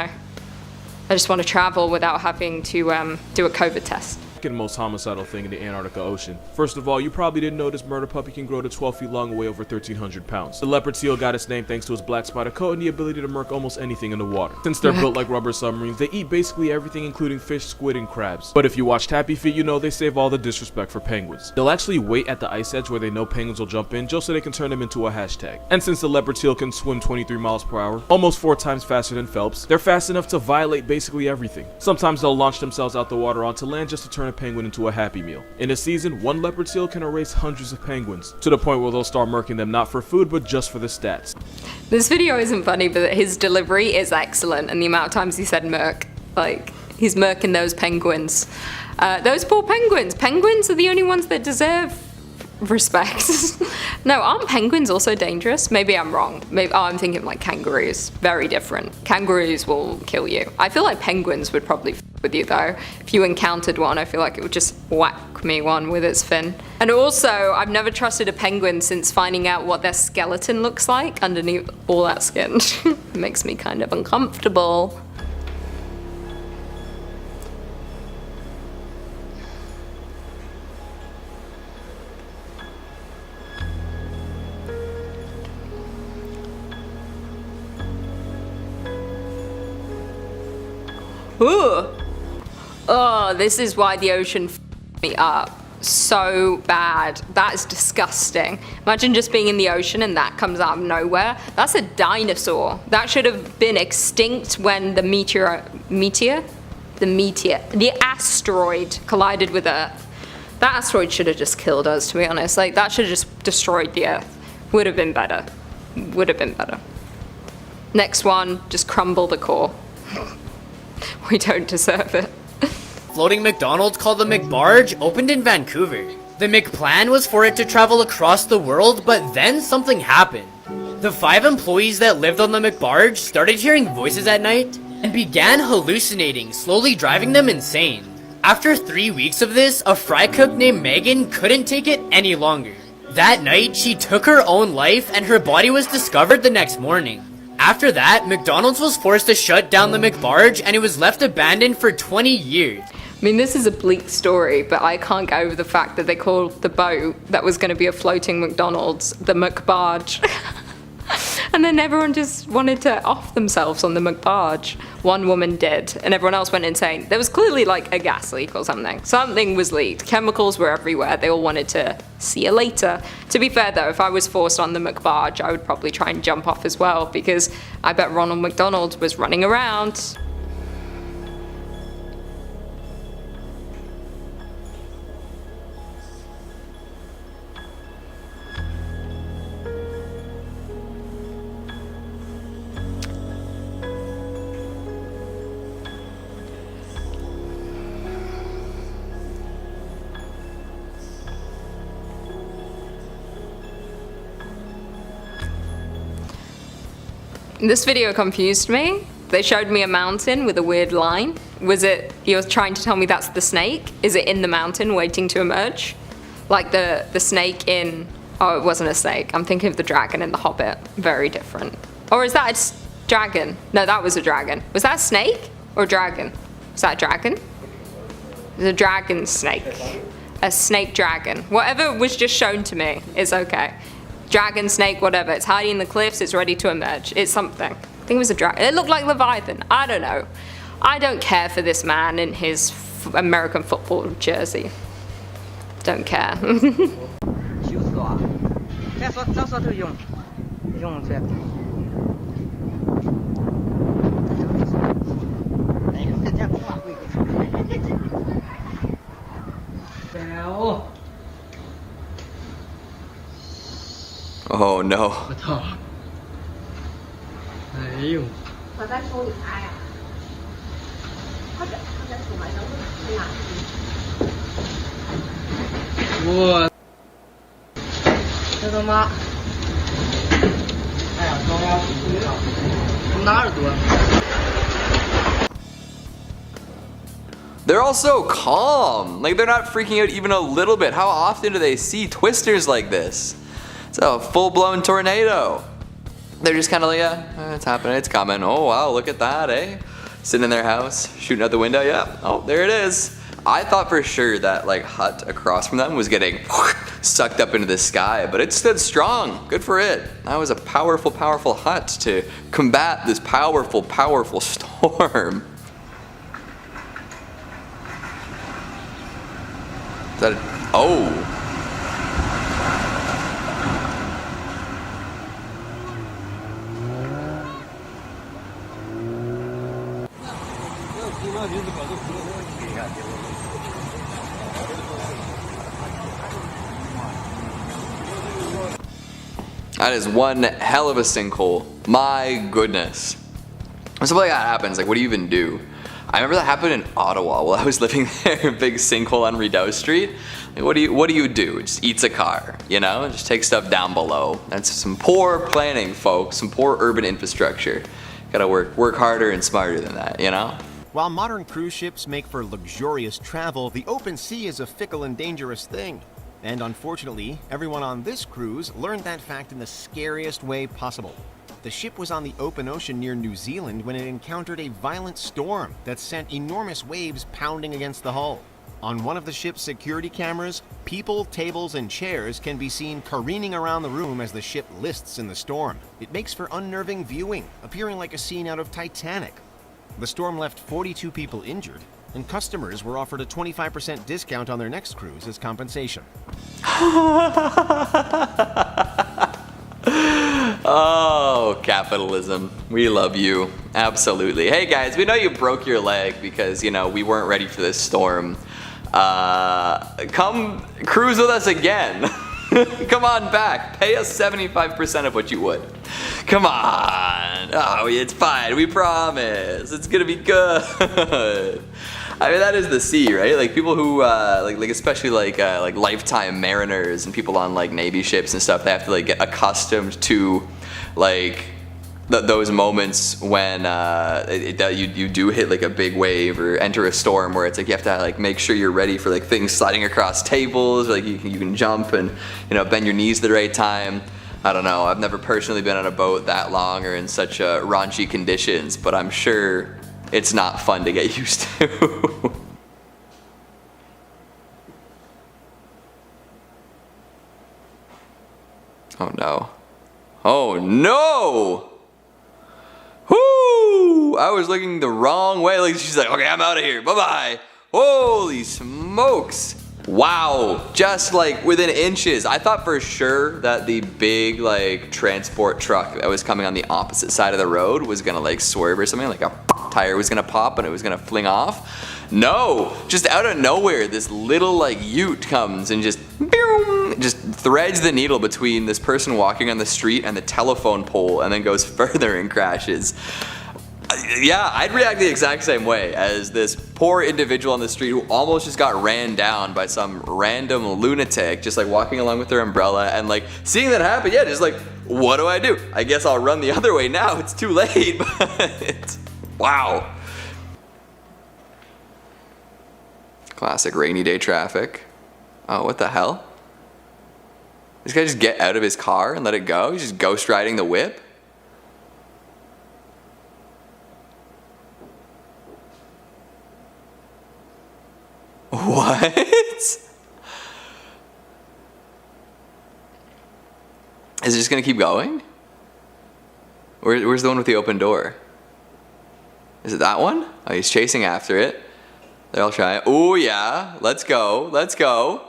I just want to travel without having to do a COVID test. Second most homicidal thing in the Antarctica Ocean. First of all, you probably didn't know this murder puppy can grow to 12 feet long and weigh over 1,300 pounds. The leopard seal got its name thanks to its black spotted coat and the ability to murk almost anything in the water. Since they're built like rubber submarines, they eat basically everything including fish, squid, and crabs. But if you watched Happy Feet, you know they save all the disrespect for penguins. They'll actually wait at the ice edge where they know penguins will jump in just so they can turn them into a hashtag. And since the leopard seal can swim 23 miles per hour, almost 4 times faster than Phelps, they're fast enough to violate basically everything. Sometimes they'll launch themselves out the water onto land just to turn a penguin into a happy meal. In a season, one leopard seal can erase hundreds of penguins, to the point where they'll start murking them not for food, but just for the stats. This video isn't funny, but his delivery is excellent, and the amount of times he said murk. Like, he's murking those penguins. Those poor penguins. Penguins are the only ones that deserve respect. No, aren't penguins also dangerous? Maybe I'm wrong. Maybe I'm thinking like kangaroos. Very different. Kangaroos will kill you. I feel like penguins would probably f with you though. If you encountered one, I feel like it would just whack me one with its fin. And also, I've never trusted a penguin since finding out what their skeleton looks like underneath all that skin. It makes me kind of uncomfortable. Ooh. Oh, this is why the ocean f***ed me up so bad. That is disgusting. Imagine just being in the ocean and that comes out of nowhere. That's a dinosaur. That should have been extinct when the the asteroid collided with Earth. That asteroid should have just killed us, to be honest. Like, that should have just destroyed the Earth. Would have been better. Would have been better. Next one, just crumble the core. We don't deserve it. Floating McDonald's called the McBarge opened in Vancouver. The McPlan was for it to travel across the world, but then something happened. The 5 employees that lived on the McBarge started hearing voices at night and began hallucinating, slowly driving them insane. After 3 weeks of this, a fry cook named Megan couldn't take it any longer. That night, she took her own life and her body was discovered the next morning. After that, McDonald's was forced to shut down the McBarge and it was left abandoned for 20 years. I mean, this is a bleak story, but I can't get over the fact that they called the boat that was going to be a floating McDonald's the McBarge. And then everyone just wanted to off themselves on the McBarge. One woman did, and everyone else went insane. There was clearly like a gas leak or something. Something was leaked. Chemicals were everywhere. They all wanted to see you later. To be fair though, if I was forced on the McBarge, I would probably try and jump off as well, because I bet Ronald McDonald was running around. This video confused me. They showed me a mountain with a weird line. Was it, you're trying to tell me that's the snake? Is it in the mountain waiting to emerge? Like the snake in, oh, it wasn't a snake. I'm thinking of the dragon in The Hobbit. Very different. Or is that a dragon? No, that was a dragon. Was that a snake or a dragon? Was that a dragon? It was a dragon snake. A snake dragon. Whatever was just shown to me is okay. Dragon, snake, whatever. It's hiding in the cliffs, it's ready to emerge. It's something. I think it was a dragon. It looked like Leviathan. I don't know. I don't care for this man and his American football jersey. Don't care. 修辞啊，再说这个用这个。哎，这家公话会。哦。 Oh no. 我操！哎呦！我在手里拍呀。他在手上有哪里？我这他妈！哎呀，高压不对啊！哪儿多？ They're also calm. Like, they're not freaking out even a little bit. How often do they see twisters like this? It's a full-blown tornado. They're just kind of like, yeah, it's happening, it's coming. Oh, wow, look at that, eh? Sitting in their house, shooting out the window, yeah. Oh, there it is. I thought for sure that, like, hut across from them was getting sucked up into the sky, but it stood strong. Good for it. That was a powerful, powerful hut to combat this powerful, powerful storm. Is that oh. That is one hell of a sinkhole. My goodness. When something like that happens, like, what do you even do? I remember that happened in Ottawa while I was living there, big sinkhole on Rideau Street. Like, what do you do? It just eats a car, you know? Just take stuff down below. That's some poor planning, folks. Some poor urban infrastructure. Gotta work harder and smarter than that, you know? While modern cruise ships make for luxurious travel, the open sea is a fickle and dangerous thing. And unfortunately, everyone on this cruise learned that fact in the scariest way possible. The ship was on the open ocean near New Zealand when it encountered a violent storm that sent enormous waves pounding against the hull. On one of the ship's security cameras, people, tables, and chairs can be seen careening around the room as the ship lists in the storm. It makes for unnerving viewing, appearing like a scene out of Titanic. The storm left 42 people injured, and customers were offered a 25% discount on their next cruise as compensation. Oh, capitalism. We love you. Absolutely. Hey guys, we know you broke your leg because, you know, we weren't ready for this storm. Come cruise with us again. Come on back. Pay us 75% of what you would. Come on. Oh, it's fine. We promise. It's gonna be good. I mean, that is the sea, right? Like people who, like especially like lifetime mariners and people on like Navy ships and stuff. They have to like get accustomed to, like, those moments when you do hit like a big wave or enter a storm where it's like you have to like make sure you're ready for like things sliding across tables. Like you can jump and, you know, bend your knees at the right time. I don't know. I've never personally been on a boat that long or in such raunchy conditions, but I'm sure it's not fun to get used to. Oh no. Oh no! Whoo! I was looking the wrong way. Like, she's like, okay, I'm out of here. Bye-bye. Holy smokes. Wow, just like within inches. I thought for sure that the big like transport truck that was coming on the opposite side of the road was gonna like swerve or something, like a tire was gonna pop and it was gonna fling off. No, just out of nowhere, this little like ute comes and just threads the needle between this person walking on the street and the telephone pole and then goes further and crashes. Yeah, I'd react the exact same way as this poor individual on the street who almost just got ran down by some random lunatic just like walking along with their umbrella and like seeing that happen. Yeah, just like, what do I do? I guess I'll run the other way now. It's too late, but wow. Classic rainy day traffic. Oh, what the hell? This guy just get out of his car and let it go? He's just ghost riding the whip? What? Is it just gonna keep going? Where's the one with the open door? Is it that one? Oh, he's chasing after it. They're all shy. Oh yeah, let's go, let's go.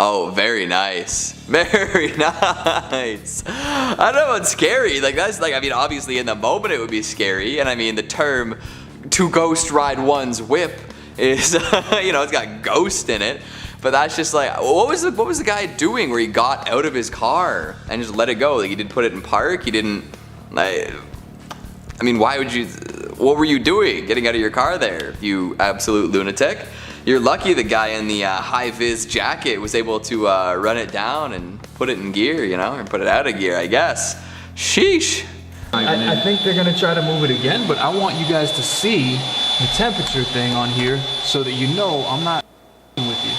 Oh, very nice. Very nice. I don't know about scary. Like that's like, I mean, obviously in the moment it would be scary. And I mean, the term to ghost ride one's whip is, you know, it's got ghost in it. But that's just like, what was the guy doing where he got out of his car and just let it go? Like he didn't put it in park. He didn't, like, I mean, why would you, what were you doing getting out of your car there, you absolute lunatic? You're lucky the guy in the high-vis jacket was able to run it down and put it in gear, you know, or put it out of gear, I guess. Sheesh. I think they're gonna try to move it again, but I want you guys to see the temperature thing on here so that you know I'm not with you.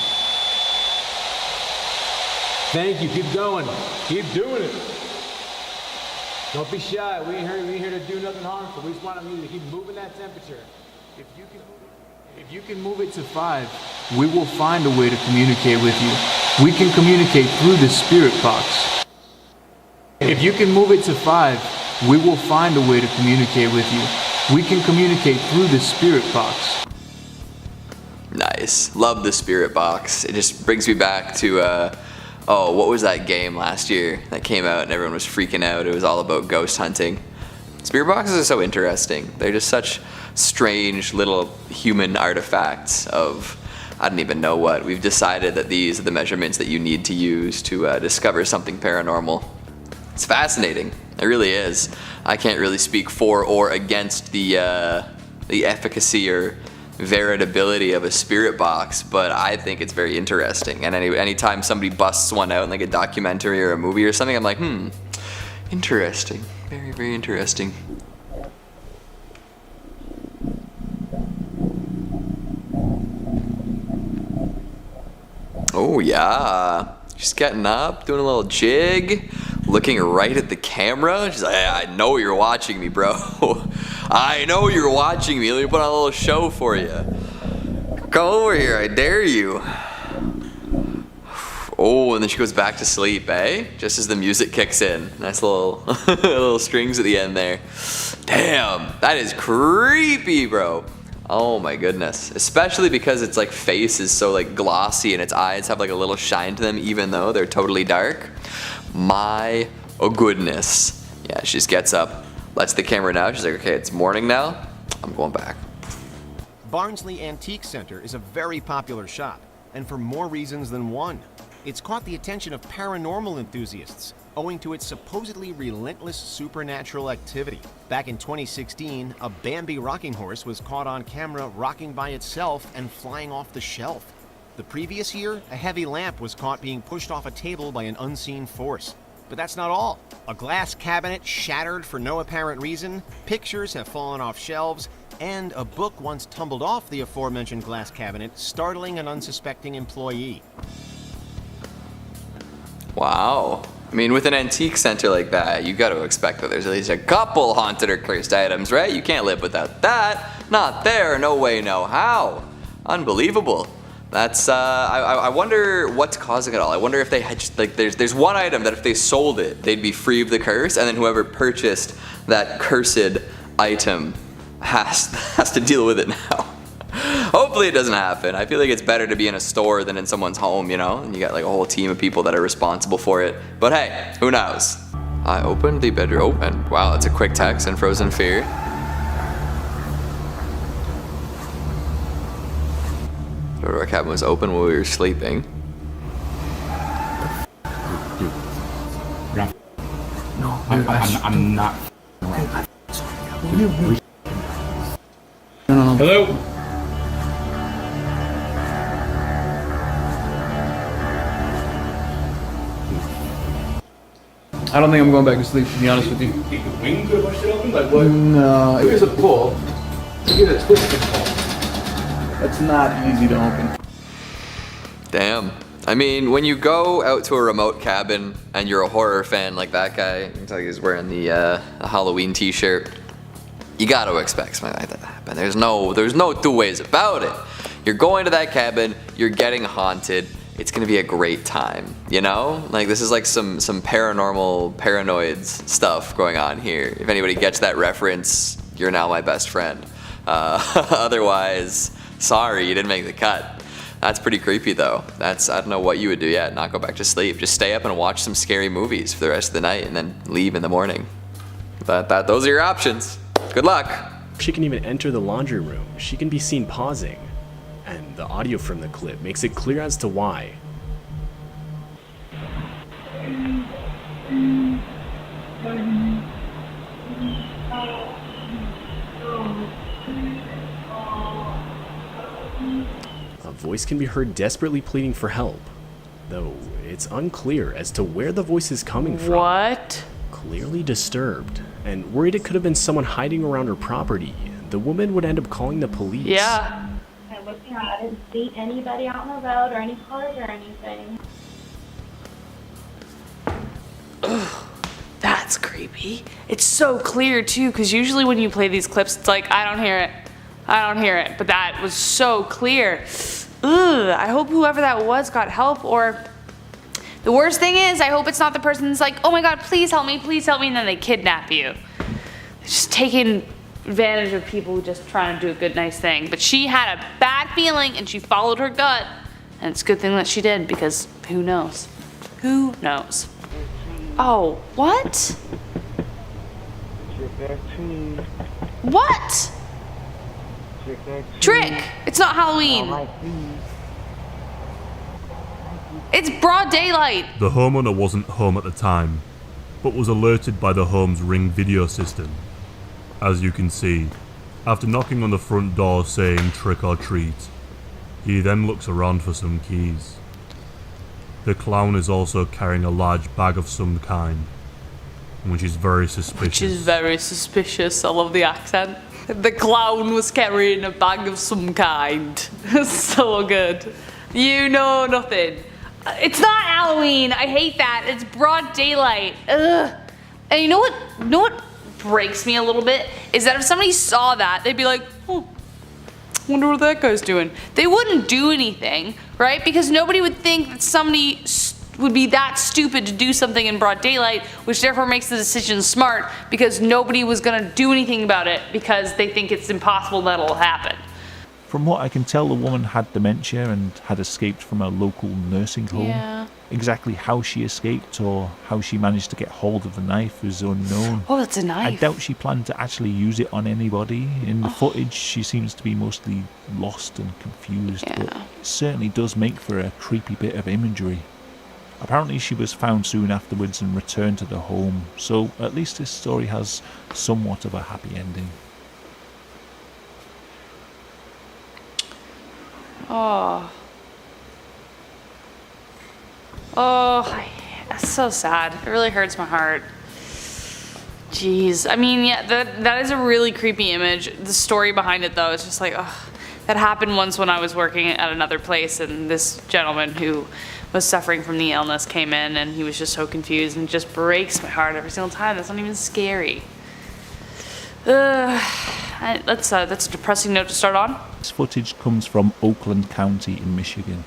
Thank you, keep going. Keep doing it. Don't be shy, we ain't here to do nothing harmful. We just want you to keep moving that temperature. If you can move it to 5, we will find a way to communicate with you. We can communicate through the spirit box. If you can move it to 5, we will find a way to communicate with you. We can communicate through the spirit box. Nice. Love the spirit box. It just brings me back to, oh, what was that game last year that came out and everyone was freaking out? It was all about ghost hunting. Spirit boxes are so interesting. They're just such strange little human artifacts of, I don't even know what. We've decided that these are the measurements that you need to use to discover something paranormal. It's fascinating. It really is. I can't really speak for or against the efficacy or veritability of a spirit box, but I think it's very interesting. And anytime somebody busts one out in like a documentary or a movie or something, I'm like, interesting. Very, very interesting. Oh yeah, she's getting up, doing a little jig, looking right at the camera. She's like, hey, I know you're watching me, bro. I know you're watching me. Let me put on a little show for you. Come over here, I dare you. Oh, and then she goes back to sleep, eh? Just as the music kicks in. Nice little, little strings at the end there. Damn, that is creepy, bro. Oh my goodness. Especially because its like face is so like glossy and its eyes have like a little shine to them even though they're totally dark. My goodness. Yeah, she just gets up, lets the camera know. She's like, okay, it's morning now. I'm going back. Barnsley Antique Center is a very popular shop, and for more reasons than one. It's caught the attention of paranormal enthusiasts, owing to its supposedly relentless supernatural activity. Back in 2016, a Bambi rocking horse was caught on camera rocking by itself and flying off the shelf. The previous year, a heavy lamp was caught being pushed off a table by an unseen force. But that's not all. A glass cabinet shattered for no apparent reason, pictures have fallen off shelves, and a book once tumbled off the aforementioned glass cabinet, startling an unsuspecting employee. Wow. I mean, with an antique center like that, you got to expect that there's at least a couple haunted or cursed items, right? You can't live without that. Not there, no way, no how. Unbelievable. That's, I wonder what's causing it all. I wonder if they had just, like, there's one item that if they sold it, they'd be free of the curse, and then whoever purchased that cursed item has to deal with it now. Hopefully it doesn't happen. I feel like it's better to be in a store than in someone's home, you know? And you got like a whole team of people that are responsible for it. But hey, who knows? I opened the bedroom. Open. Wow, that's a quick text in Frozen Fear. Our cabin was open while we were sleeping. No, I'm not. No. Hello? I don't think I'm going back to sleep, to be honest with you. The wing could have pushed it open? Like what? No, it was a pull. You get a twisted pull. That's not easy to open. Damn. I mean, when you go out to a remote cabin and you're a horror fan like that guy, I can tell you he's wearing the Halloween t-shirt, you gotta expect something like that to happen. There's no two ways about it. You're going to that cabin, you're getting haunted, it's gonna be a great time, you know? Like this is like some paranormal paranoids stuff going on here. If anybody gets that reference, you're now my best friend. Otherwise, Sorry, you didn't make the cut. That's pretty creepy though. I don't know what you would do yet, not go back to sleep. Just stay up and watch some scary movies for the rest of the night and then leave in the morning. Those are your options. Good luck. She can even enter the laundry room. She can be seen pausing. And the audio from the clip makes it clear as to why. A voice can be heard desperately pleading for help, though it's unclear as to where the voice is coming from. What? Clearly disturbed, and worried it could have been someone hiding around her property, the woman would end up calling the police. Yeah. I looked around, I didn't see anybody out on the road or any cars or anything. Ugh, that's creepy. It's so clear too, because usually when you play these clips, it's like, I don't hear it. I don't hear it. But that was so clear. Ugh, I hope whoever that was got help, or the worst thing is, I hope it's not the person that's like, oh my god, please help me, and then they kidnap you. It's just taking advantage of people who just trying to do a good, nice thing. But she had a bad feeling and she followed her gut. And it's a good thing that she did, because who knows? Who knows? Oh, what? What? Trick! It's not Halloween. It's broad daylight. The homeowner wasn't home at the time, but was alerted by the home's Ring video system. As you can see, after knocking on the front door saying trick or treat, he then looks around for some keys. The clown is also carrying a large bag of some kind, which is very suspicious. I love the accent. The clown was carrying a bag of some kind. So good. You know nothing. It's not Halloween. I hate that. It's broad daylight. Ugh. And you know what breaks me a little bit is that if somebody saw that, they'd be like, oh, wonder what that guy's doing. They wouldn't do anything, right? Because nobody would think that somebody would be that stupid to do something in broad daylight, which therefore makes the decision smart, because nobody was gonna do anything about it because they think it's impossible that it'll happen. From what I can tell, the woman had dementia and had escaped from a local nursing home. Yeah. Exactly how she escaped or how she managed to get hold of the knife is unknown. Oh, that's a knife. I doubt she planned to actually use it on anybody. In the footage, she seems to be mostly lost and confused, but it certainly does make for a creepy bit of imagery. Apparently she was found soon afterwards and returned to the home, so at least this story has somewhat of a happy ending. Oh, that's so sad. It really hurts my heart. Jeez. I mean, yeah, that is a really creepy image. The story behind it, though, is just like, ugh. That happened once when I was working at another place, and this gentleman who was suffering from the illness came in, and he was just so confused, and it just breaks my heart every single time. That's not even scary. That's a depressing note to start on. This footage comes from Oakland County in Michigan.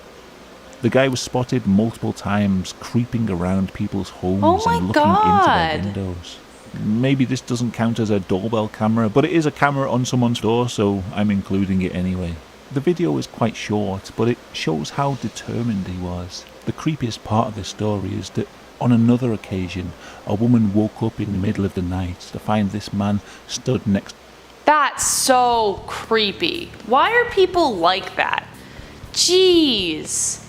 The guy was spotted multiple times creeping around people's homes and looking into their windows. Maybe this doesn't count as a doorbell camera, but it is a camera on someone's door, so I'm including it anyway. The video is quite short, but it shows how determined he was. The creepiest part of the story is that on another occasion, a woman woke up in the middle of the night to find this man stood next. That's so creepy. Why are people like that? Jeez.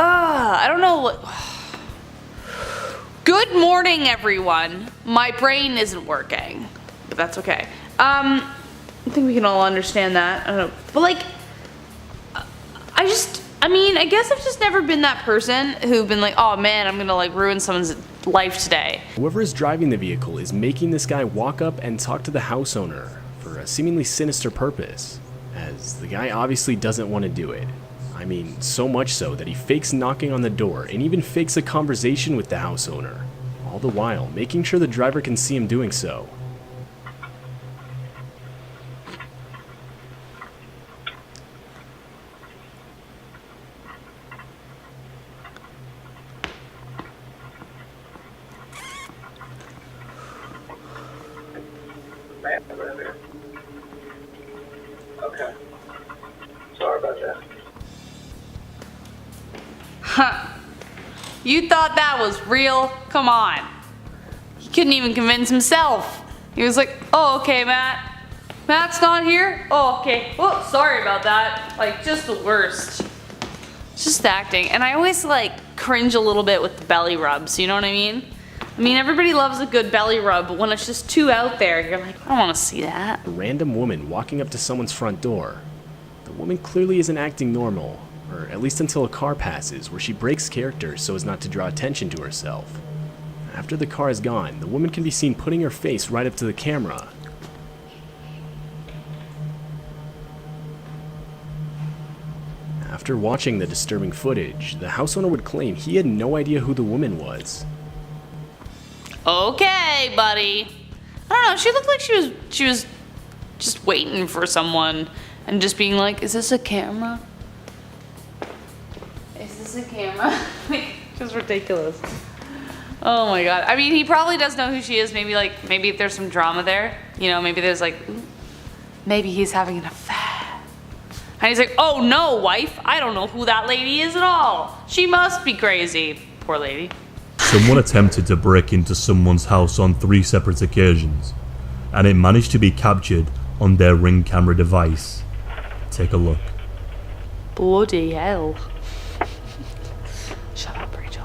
I don't know what... Good morning, everyone. My brain isn't working, but that's okay. I think we can all understand that. I don't know. But like, I guess I've just never been that person who've been like, oh man, I'm gonna like ruin someone's life today. Whoever is driving the vehicle is making this guy walk up and talk to the house owner for a seemingly sinister purpose, as the guy obviously doesn't want to do it. I mean, so much so that he fakes knocking on the door and even fakes a conversation with the house owner, all the while making sure the driver can see him doing so. Okay. Sorry about that. Huh. You thought that was real? Come on. He couldn't even convince himself. He was like, oh, okay, Matt. Matt's not here? Oh, okay. Oh, sorry about that. Like, just the worst. Just acting. And I always, like, cringe a little bit with the belly rubs, you know what I mean? I mean, everybody loves a good belly rub, but when it's just too out there, you're like, I don't want to see that. A random woman walking up to someone's front door. The woman clearly isn't acting normal, or at least until a car passes, where she breaks character so as not to draw attention to herself. After the car is gone, the woman can be seen putting her face right up to the camera. After watching the disturbing footage, the house owner would claim he had no idea who the woman was. Okay, buddy. I don't know, she looked like she was just waiting for someone and just being like, is this a camera? Is this a camera? Just ridiculous. Oh my god. I mean, he probably does know who she is. Maybe if there's some drama there. You know, maybe there's like, ooh, maybe he's having an affair. And he's like, oh no, wife, I don't know who that lady is at all. She must be crazy. Poor lady. Someone attempted to break into someone's house on 3 separate occasions, and it managed to be captured on their Ring camera device. Take a look. Bloody hell. Shut up, Rachel.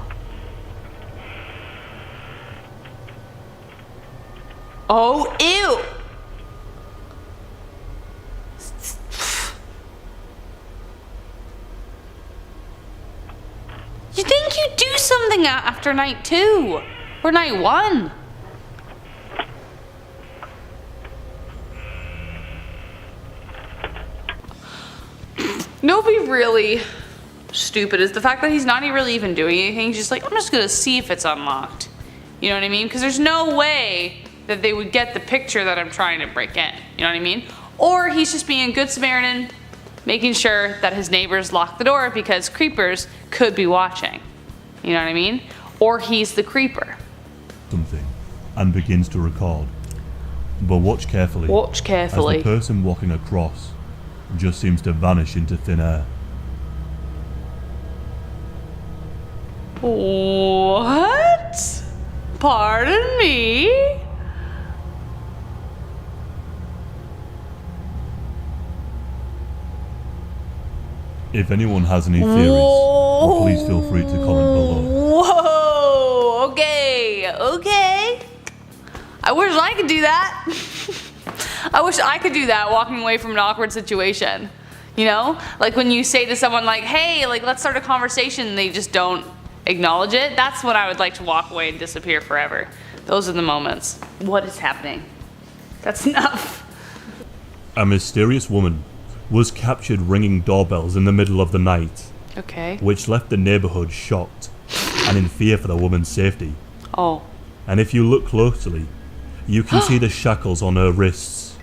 Oh, ew! You think you'd do something after night 2 or night 1? Nobody really stupid is the fact that he's not really even doing anything. He's just like, I'm just gonna see if it's unlocked. You know what I mean? Because there's no way that they would get the picture that I'm trying to break in. You know what I mean? Or he's just being a good Samaritan, making sure that his neighbors lock the door because creepers could be watching. You know what I mean? Or he's the creeper. Something, and begins to record. But watch carefully. Watch carefully. As the person walking across just seems to vanish into thin air. What? Pardon me? If anyone has any theories, then please feel free to comment below. Whoa! Okay. I wish I could do that. I wish I could do that, walking away from an awkward situation. You know? Like when you say to someone like, hey, like let's start a conversation, and they just don't acknowledge it. That's when I would like to walk away and disappear forever. Those are the moments. What is happening? That's enough. A mysterious woman was captured ringing doorbells in the middle of the night. Okay. Which left the neighborhood shocked and in fear for the woman's safety. Oh. And if you look closely, you can see the shackles on her wrists,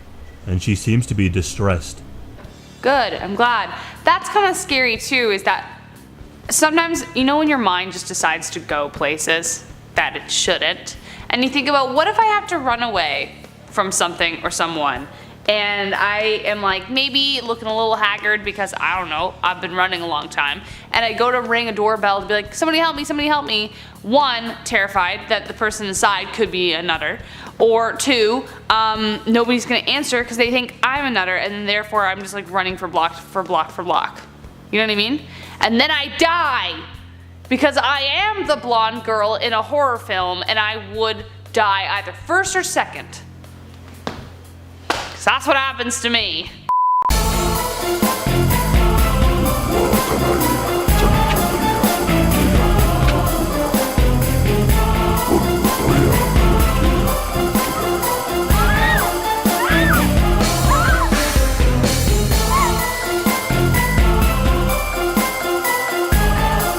and she seems to be distressed. Good, I'm glad. That's kind of scary too, is that sometimes, you know when your mind just decides to go places that it shouldn't, and you think about, what if I have to run away from something or someone, and I am like maybe looking a little haggard because I don't know, I've been running a long time, and I go to ring a doorbell to be like, somebody help me, somebody help me. 1, terrified that the person inside could be a nutter, or 2, nobody's gonna answer because they think I'm a nutter, and therefore I'm just like running for block for block for block. You know what I mean? And then I die because I am the blonde girl in a horror film, and I would die either first or second. Because that's what happens to me.